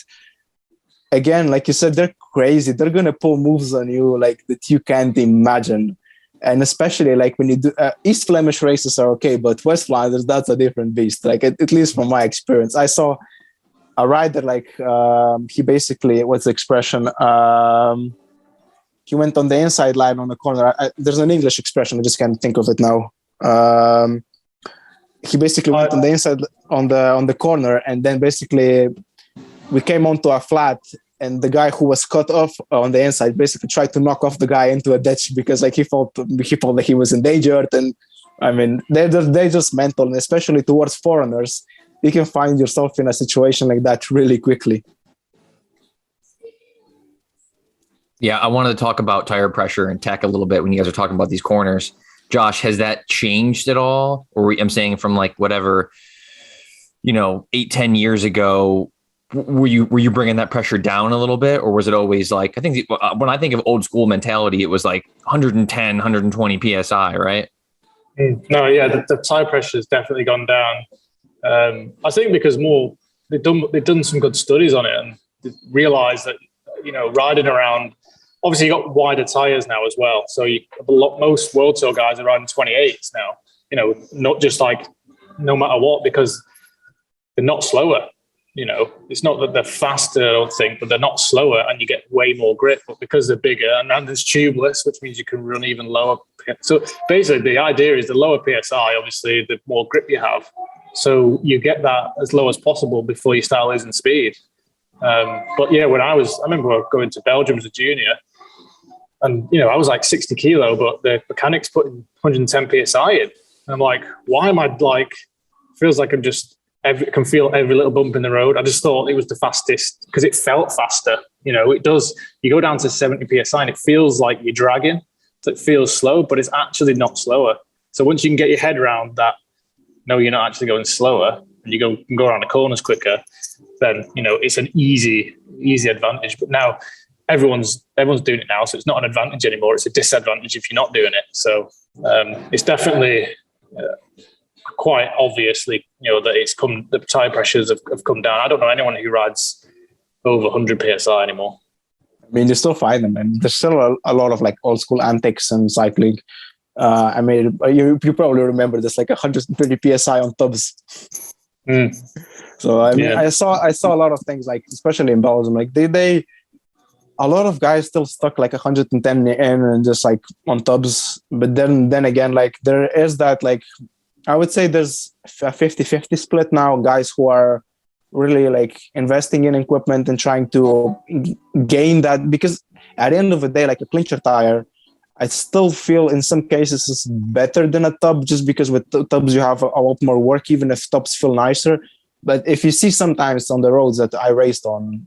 again, like you said, they're crazy. They're gonna pull moves on you like that you can't imagine. And especially like when you do East Flemish races are okay, but West Flanders, that's a different beast. Like at least from my experience, I saw a rider like he basically, what's the expression? He went on the inside line on the corner. There's an English expression, I just can't think of it now. He basically went on the inside on the corner, and then basically we came onto a flat. And the guy who was cut off on the inside basically tried to knock off the guy into a ditch because like he felt that he was endangered. And I mean, they're just mental, and especially towards foreigners, you can find yourself in a situation like that really quickly. Yeah, I wanted to talk about tire pressure and tech a little bit when you guys are talking about these corners. Josh, has that changed at all? Or I'm saying from like whatever, 8-10 years ago, were you bringing that pressure down a little bit, or was it always like, I think when I think of old school mentality, it was like 110, 120 PSI, right? No, yeah, the tire pressure has definitely gone down. I think because they've done some good studies on it and realized that, riding around, obviously you got wider tires now as well. So most World Tour guys are riding 28s now, not just like no matter what, because they're not slower. It's not that they're faster, I don't think, but they're not slower, and you get way more grip. But because they're bigger, and it's tubeless, which means you can run even lower. So basically, the idea is the lower PSI, obviously, the more grip you have. So you get that as low as possible before you start losing speed. But yeah, I remember going to Belgium as a junior, and I was like 60 kilo, but the mechanics putting 110 psi in. And I'm like, why am I like? Feels like I'm just can feel every little bump in the road. I just thought it was the fastest because it felt faster. It does. You go down to 70 psi and it feels like you're dragging. So it feels slow, but it's actually not slower. So once you can get your head around that, no, you're not actually going slower, and you can go around the corners quicker, then it's an easy advantage. But now everyone's doing it now, so it's not an advantage anymore. It's a disadvantage if you're not doing it. So it's definitely quite obviously that the tire pressures have come down. I don't know anyone who rides over 100 psi anymore. I mean, you still find them, and there's still a lot of like old school antics and cycling. I mean, you probably remember this, like 130 psi on tubs. So I mean, I saw a lot of things, like especially in Belgium, like they a lot of guys still stuck like 110 in and just like on tubs. But then again, like there is that, like I would say there's a 50-50 split now. Guys who are really like investing in equipment and trying to gain that, because at the end of the day, like a clincher tire, I still feel in some cases is better than a tub, just because with tubs you have a lot more work, even if tubs feel nicer. But if you see sometimes on the roads that I raced on,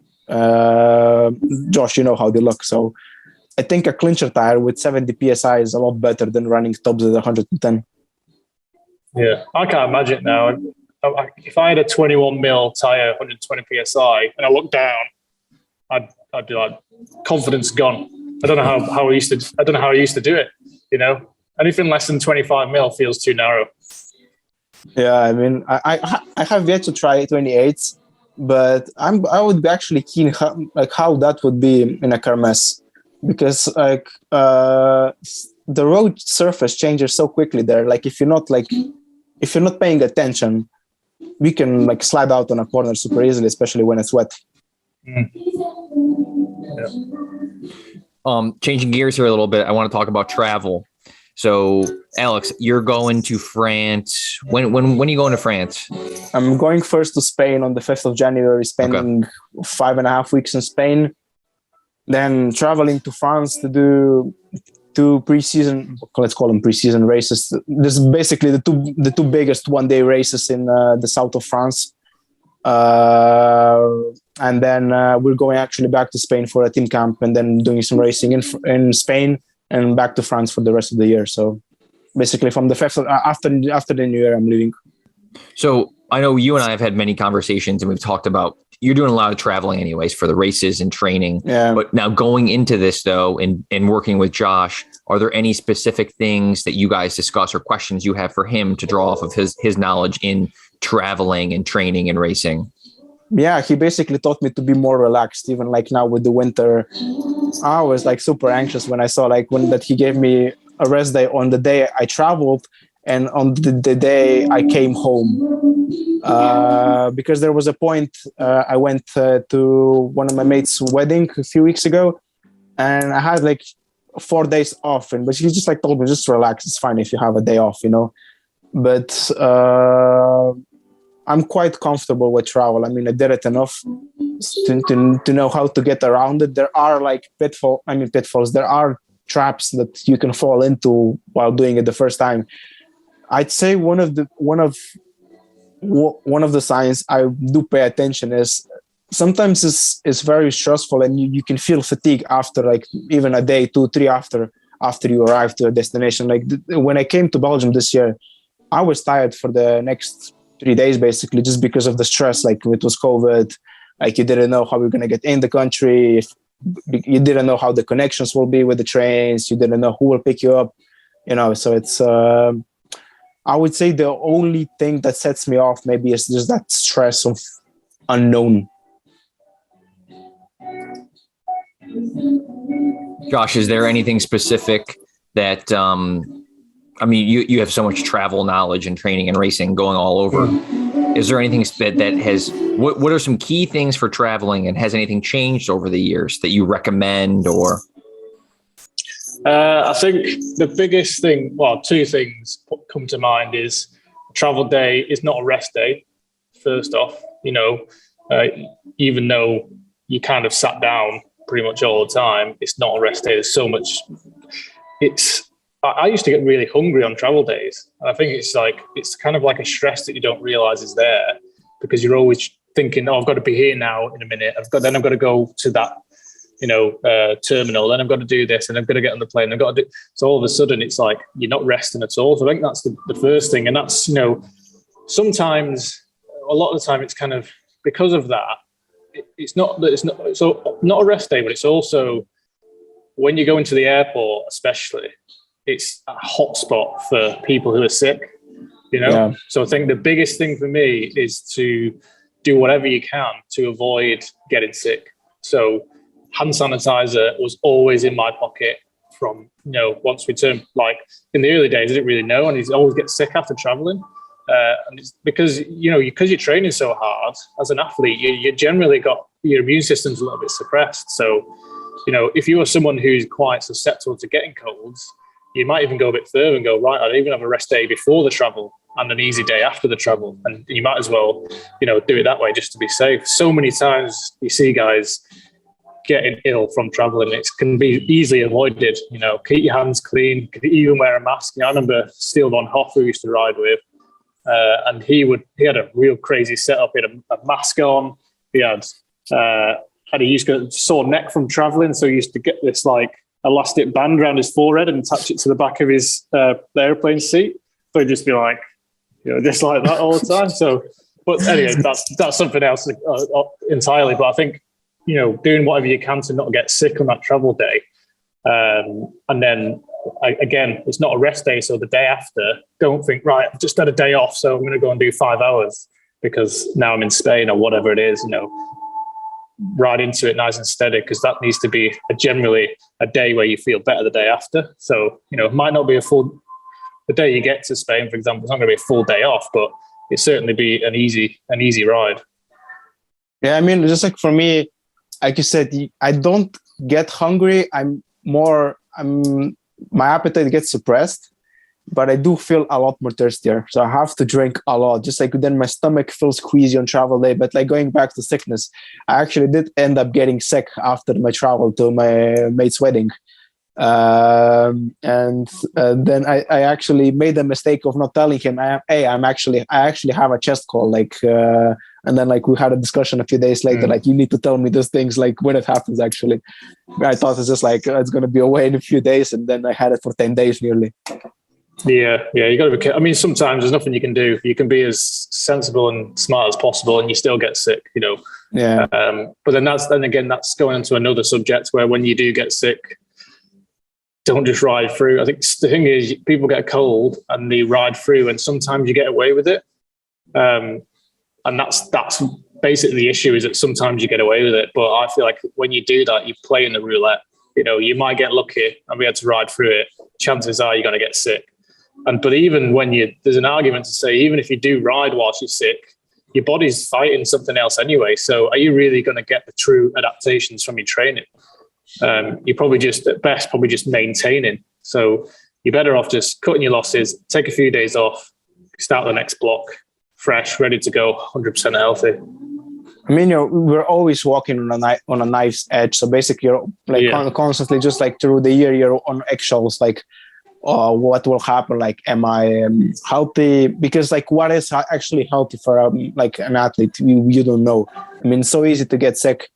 Josh, you know how they look. So I think a clincher tire with 70 psi is a lot better than running tubs at 110. Yeah, I can't imagine now. If I had a 21 mil tire, 120 psi, and I look down, I'd be like, confidence gone. I don't know how I used to do it. Anything less than 25 mil feels too narrow. Yeah, I mean, I have yet to try 28s, but I would be actually keen how that would be in a kermesse, because like the road surface changes so quickly there. Like if you're not paying attention, we can like slide out on a corner super easily, especially when it's wet. Yeah. Changing gears here a little bit, I want to talk about travel. So, Alex, you're going to France. When are you going to France? I'm going first to Spain on the 5th of January, spending 5.5 weeks in Spain. Then traveling to France to do two preseason, let's call them preseason races. This is basically the two biggest one-day races in the south of France. And then we're going actually back to Spain for a team camp, and then doing some racing in Spain and back to France for the rest of the year. So basically from the 5th after the new year, I'm leaving. So I know you and I have had many conversations, and we've talked about you're doing a lot of traveling anyways for the races and training. Yeah. But now going into this though, and working with Josh, are there any specific things that you guys discuss or questions you have for him to draw off of his knowledge in traveling and training and racing? Yeah, he basically taught me to be more relaxed. Even like now with the winter, I was like super anxious when I saw like that he gave me a rest day on the day I traveled and on the day I came home. Because there was a point I went to one of my mates' wedding a few weeks ago, and I had like 4 days off, but he just like told me, just relax, it's fine if you have a day off, But I'm quite comfortable with travel. I mean, I did it enough to know how to get around it. There are like pitfalls. There are traps that you can fall into while doing it the first time. I'd say one of the signs I do pay attention is sometimes it's very stressful, and you can feel fatigue after like even a day, 2-3 after you arrive to a destination. Like when I came to Belgium this year, I was tired for the next 3 days, basically, just because of the stress. Like it was COVID, like you didn't know how you're going to get in the country. You didn't know how the connections will be with the trains. You didn't know who will pick you up, so it's, I would say the only thing that sets me off maybe is just that stress of unknown. Josh, is there anything specific that, you have so much travel knowledge and training and racing going all over. Is there anything that has, what are some key things for traveling, and has anything changed over the years that you recommend or? I think the biggest thing, well, two things come to mind is travel day is not a rest day. First off, even though you kind of sat down pretty much all the time. It's not a rest day. There's so much. I used to get really hungry on travel days. And I think it's kind of like a stress that you don't realize is there, because you're always thinking, oh, I've got to be here now in a minute. I've got to go to that, terminal. Then I've got to do this, and I've got to get on the plane. I've got to do. So all of a sudden, it's like you're not resting at all. So I think that's the first thing, and that's sometimes, a lot of the time, it's kind of because of that. It's not a rest day, but it's also when you go into the airport, especially, it's a hotspot for people who are sick. Yeah. So I think the biggest thing for me is to do whatever you can to avoid getting sick. So hand sanitizer was always in my pocket from, once we turned, like in the early days, I didn't really know. And you always get sick after traveling. And it's because you're training so hard as an athlete, you generally got your immune system's a little bit suppressed. So, if you are someone who's quite susceptible to getting colds, you might even go a bit further and go, right, I'd even have a rest day before the travel and an easy day after the travel. And you might as well, do it that way just to be safe. So many times you see guys getting ill from traveling. It can be easily avoided. Keep your hands clean, even wear a mask. I remember Steele von Hoff, who we used to ride with, and he had a real crazy setup. He had a mask on. He had used to sore neck from traveling, so he used to get this like elastic band around his forehead and attach it to the back of his airplane seat. So he'd just be like, just like that all the time. So, but anyway, that's something else entirely. But I think doing whatever you can to not get sick on that travel day, and then. Again, it's not a rest day, so the day after, don't think, right, I've just had a day off, so I'm going to go and do 5 hours because now I'm in Spain or whatever it is, ride into it nice and steady, because that needs to be generally a day where you feel better the day after. So, it might not be the day you get to Spain, for example, it's not going to be a full day off, but it certainly be an easy ride. Yeah, I mean, just like for me, like you said, I don't get hungry. My appetite gets suppressed, but I do feel a lot more thirstier. So I have to drink a lot, just like then my stomach feels queasy on travel day. But like going back to sickness, I actually did end up getting sick after my travel to my mate's wedding. And then I actually made the mistake of not telling him, I actually have a chest cold, and then like we had a discussion a few days later, like you need to tell me those things like when it happens. Actually, I thought it's just like it's going to be away in a few days, and then I had it for 10 days nearly. Yeah, you got to be careful. I mean, sometimes there's nothing you can do. You can be as sensible and smart as possible, and you still get sick. Yeah. But then that's going into another subject where when you do get sick, don't just ride through. I think the thing is, people get a cold and they ride through, and sometimes you get away with it. And that's basically the issue, is that sometimes you get away with it. But I feel like when you do that, you play in the roulette. You might get lucky and be able to ride through it. Chances are you're going to get sick. But even when there's an argument to say, even if you do ride whilst you're sick, your body's fighting something else anyway. So are you really going to get the true adaptations from your training? You're probably just maintaining. So you're better off just cutting your losses, take a few days off, start the next block fresh, ready to go, 100% healthy. I mean, we're always walking on a knife's edge. So basically, you're constantly, just like through the year, you're on eggshells. Like, what will happen? Like, am I healthy? Because like, what is actually healthy for like an athlete? You don't know. I mean, it's so easy to get sick.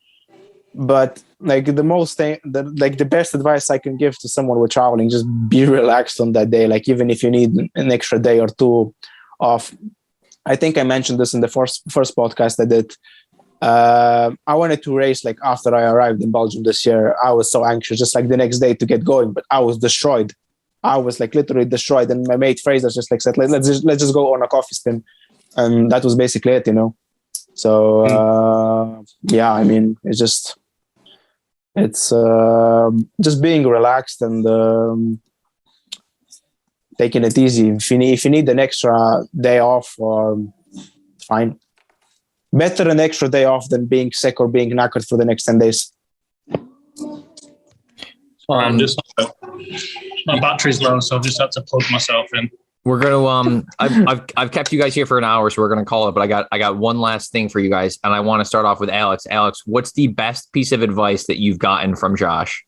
But like the best advice I can give to someone with traveling, just be relaxed on that day. Like, even if you need an extra day or two off. I think I mentioned this in the first podcast I did. I wanted to race like after I arrived in Belgium this year. I was so anxious, just like the next day to get going, but I was destroyed. I was like literally destroyed. And my mate Fraser just like said, let's just go on a coffee spin. And that was basically it, So, I mean, it's just being relaxed and taking it easy. If you need an extra day off, fine. Better an extra day off than being sick or being knackered for the next 10 days. My battery's low, so I've just had to plug myself in. We're gonna I've kept you guys here for an hour, so we're gonna call it. But I got one last thing for you guys, and I want to start off with Alex. Alex, what's the best piece of advice that you've gotten from Josh?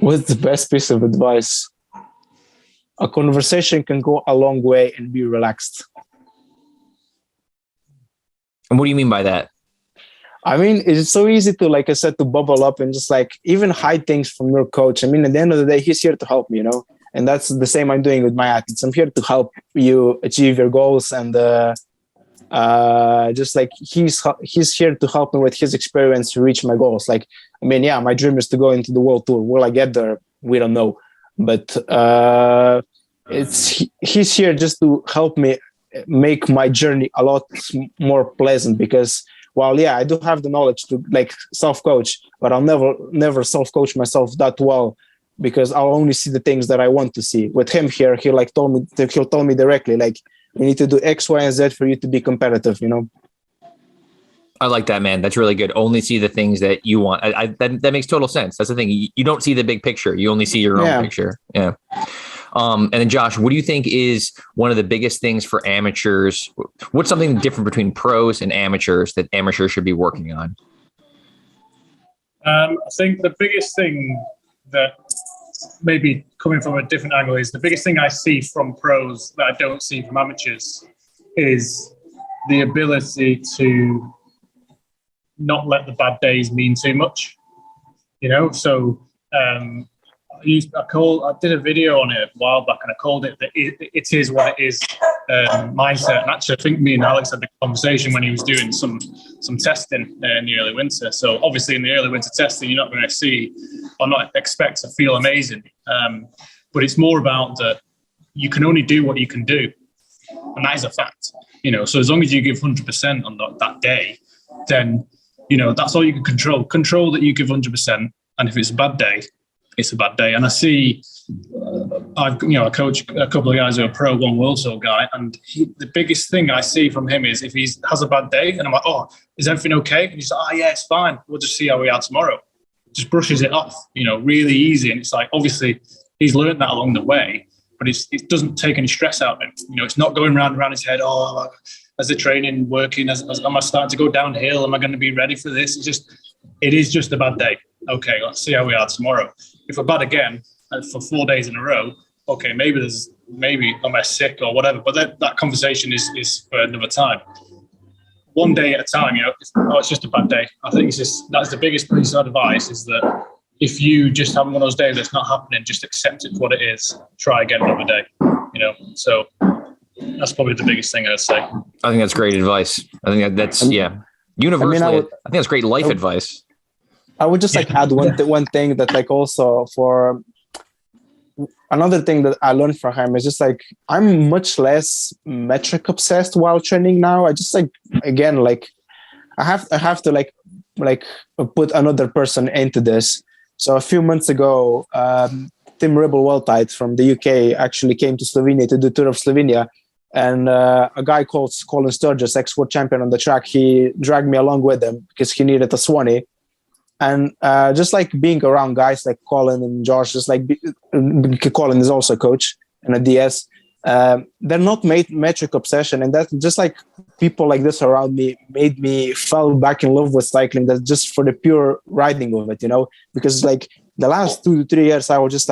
What's the best piece of advice? A conversation can go a long way and be relaxed. And what do you mean by that? I mean, it's so easy to, like I said, to bubble up and just like even hide things from your coach. I mean, at the end of the day, he's here to help me, and that's the same I'm doing with my athletes. I'm here to help you achieve your goals, and just like he's here to help me with his experience to reach my goals. Like, I mean, yeah, my dream is to go into the world tour. Will I get there? We don't know, but he's here just to help me make my journey a lot more pleasant, because while I do have the knowledge to like self-coach, but I'll never self-coach myself that well, because I'll only see the things that I want to see. With him here, he'll tell me directly, like, we need to do X, Y, and Z for you to be competitive, I like that, man. That's really good. Only see the things that you want. That makes total sense. That's the thing. You don't see the big picture. You only see your own picture. Yeah. And then Josh, what do you think is one of the biggest things for amateurs? What's something different between pros and amateurs that amateurs should be working on? I think the biggest thing that maybe coming from a different angle is the biggest thing I see from pros that I don't see from amateurs is the ability to not let the bad days mean too much, So I did a video on it a while back, and I called it it is what it is mindset. And actually, I think me and Alex had the conversation when he was doing some testing in the early winter. So obviously, in the early winter testing, you're not going to see or not expect to feel amazing. But it's more about that you can only do what you can do, and that is a fact. So as long as you give 100% on that day, then that's all you can control. Control that you give 100%, and if it's a bad day, it's a bad day. And I see, I coach a couple of guys who are pro, one World Tour guy, and the biggest thing I see from him is if he has a bad day, and I'm like, oh, is everything okay? And he's like, oh yeah, it's fine. We'll just see how we are tomorrow. Just brushes it off, really easy. And it's like, obviously, he's learned that along the way, but it doesn't take any stress out of him. It's not going round and round his head. Oh, as the training working, am I starting to go downhill? Am I going to be ready for this? It is just a bad day. Okay, let's see how we are tomorrow. If we're bad again for 4 days in a row, okay, maybe am I sick or whatever. But that conversation is for another time. One day at a time, it's just a bad day. I think that's the biggest piece of advice, is that if you just have one of those days that's not happening, just accept it for what it is. Try again another day, So that's probably the biggest thing I'd say. I think that's great advice. I think that's universally. I think that's great life advice. I would just add one thing that also for another thing that I learned from him is just I'm much less metric obsessed while training now. I just again I have to put another person into this. So a few months ago, Tim Ribble-Weltite from the UK actually came to Slovenia to do Tour of Slovenia. And a guy called Colin Sturgis, ex-world champion on the track, he dragged me along with him because he needed a Swanee. And just being around guys like Colin and Josh, Colin is also a coach and a DS, they're not metric obsession. And that just people like this around me made me fall back in love with cycling. That's just for the pure riding of it, because the last 2 to 3 years, I was just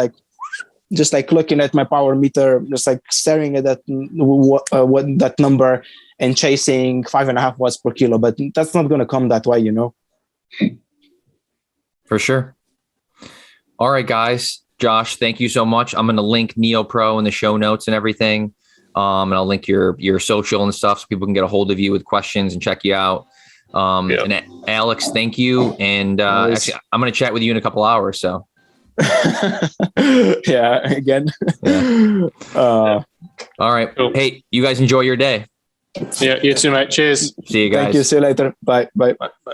looking at my power meter, just staring at that number and chasing 5.5 watts per kilo. But that's not going to come that way, For sure. All right, guys. Josh, thank you so much. I'm going to link NeoPro in the show notes and everything. And I'll link your social and stuff so people can get a hold of you with questions and check you out. And Alex, thank you. And actually, I'm going to chat with you in a couple hours. So. Yeah, again. Yeah. All right. Cool. Hey, you guys enjoy your day. Yeah, you too, mate. Cheers. See you guys. Thank you. See you later. Bye. Bye. Bye. Bye.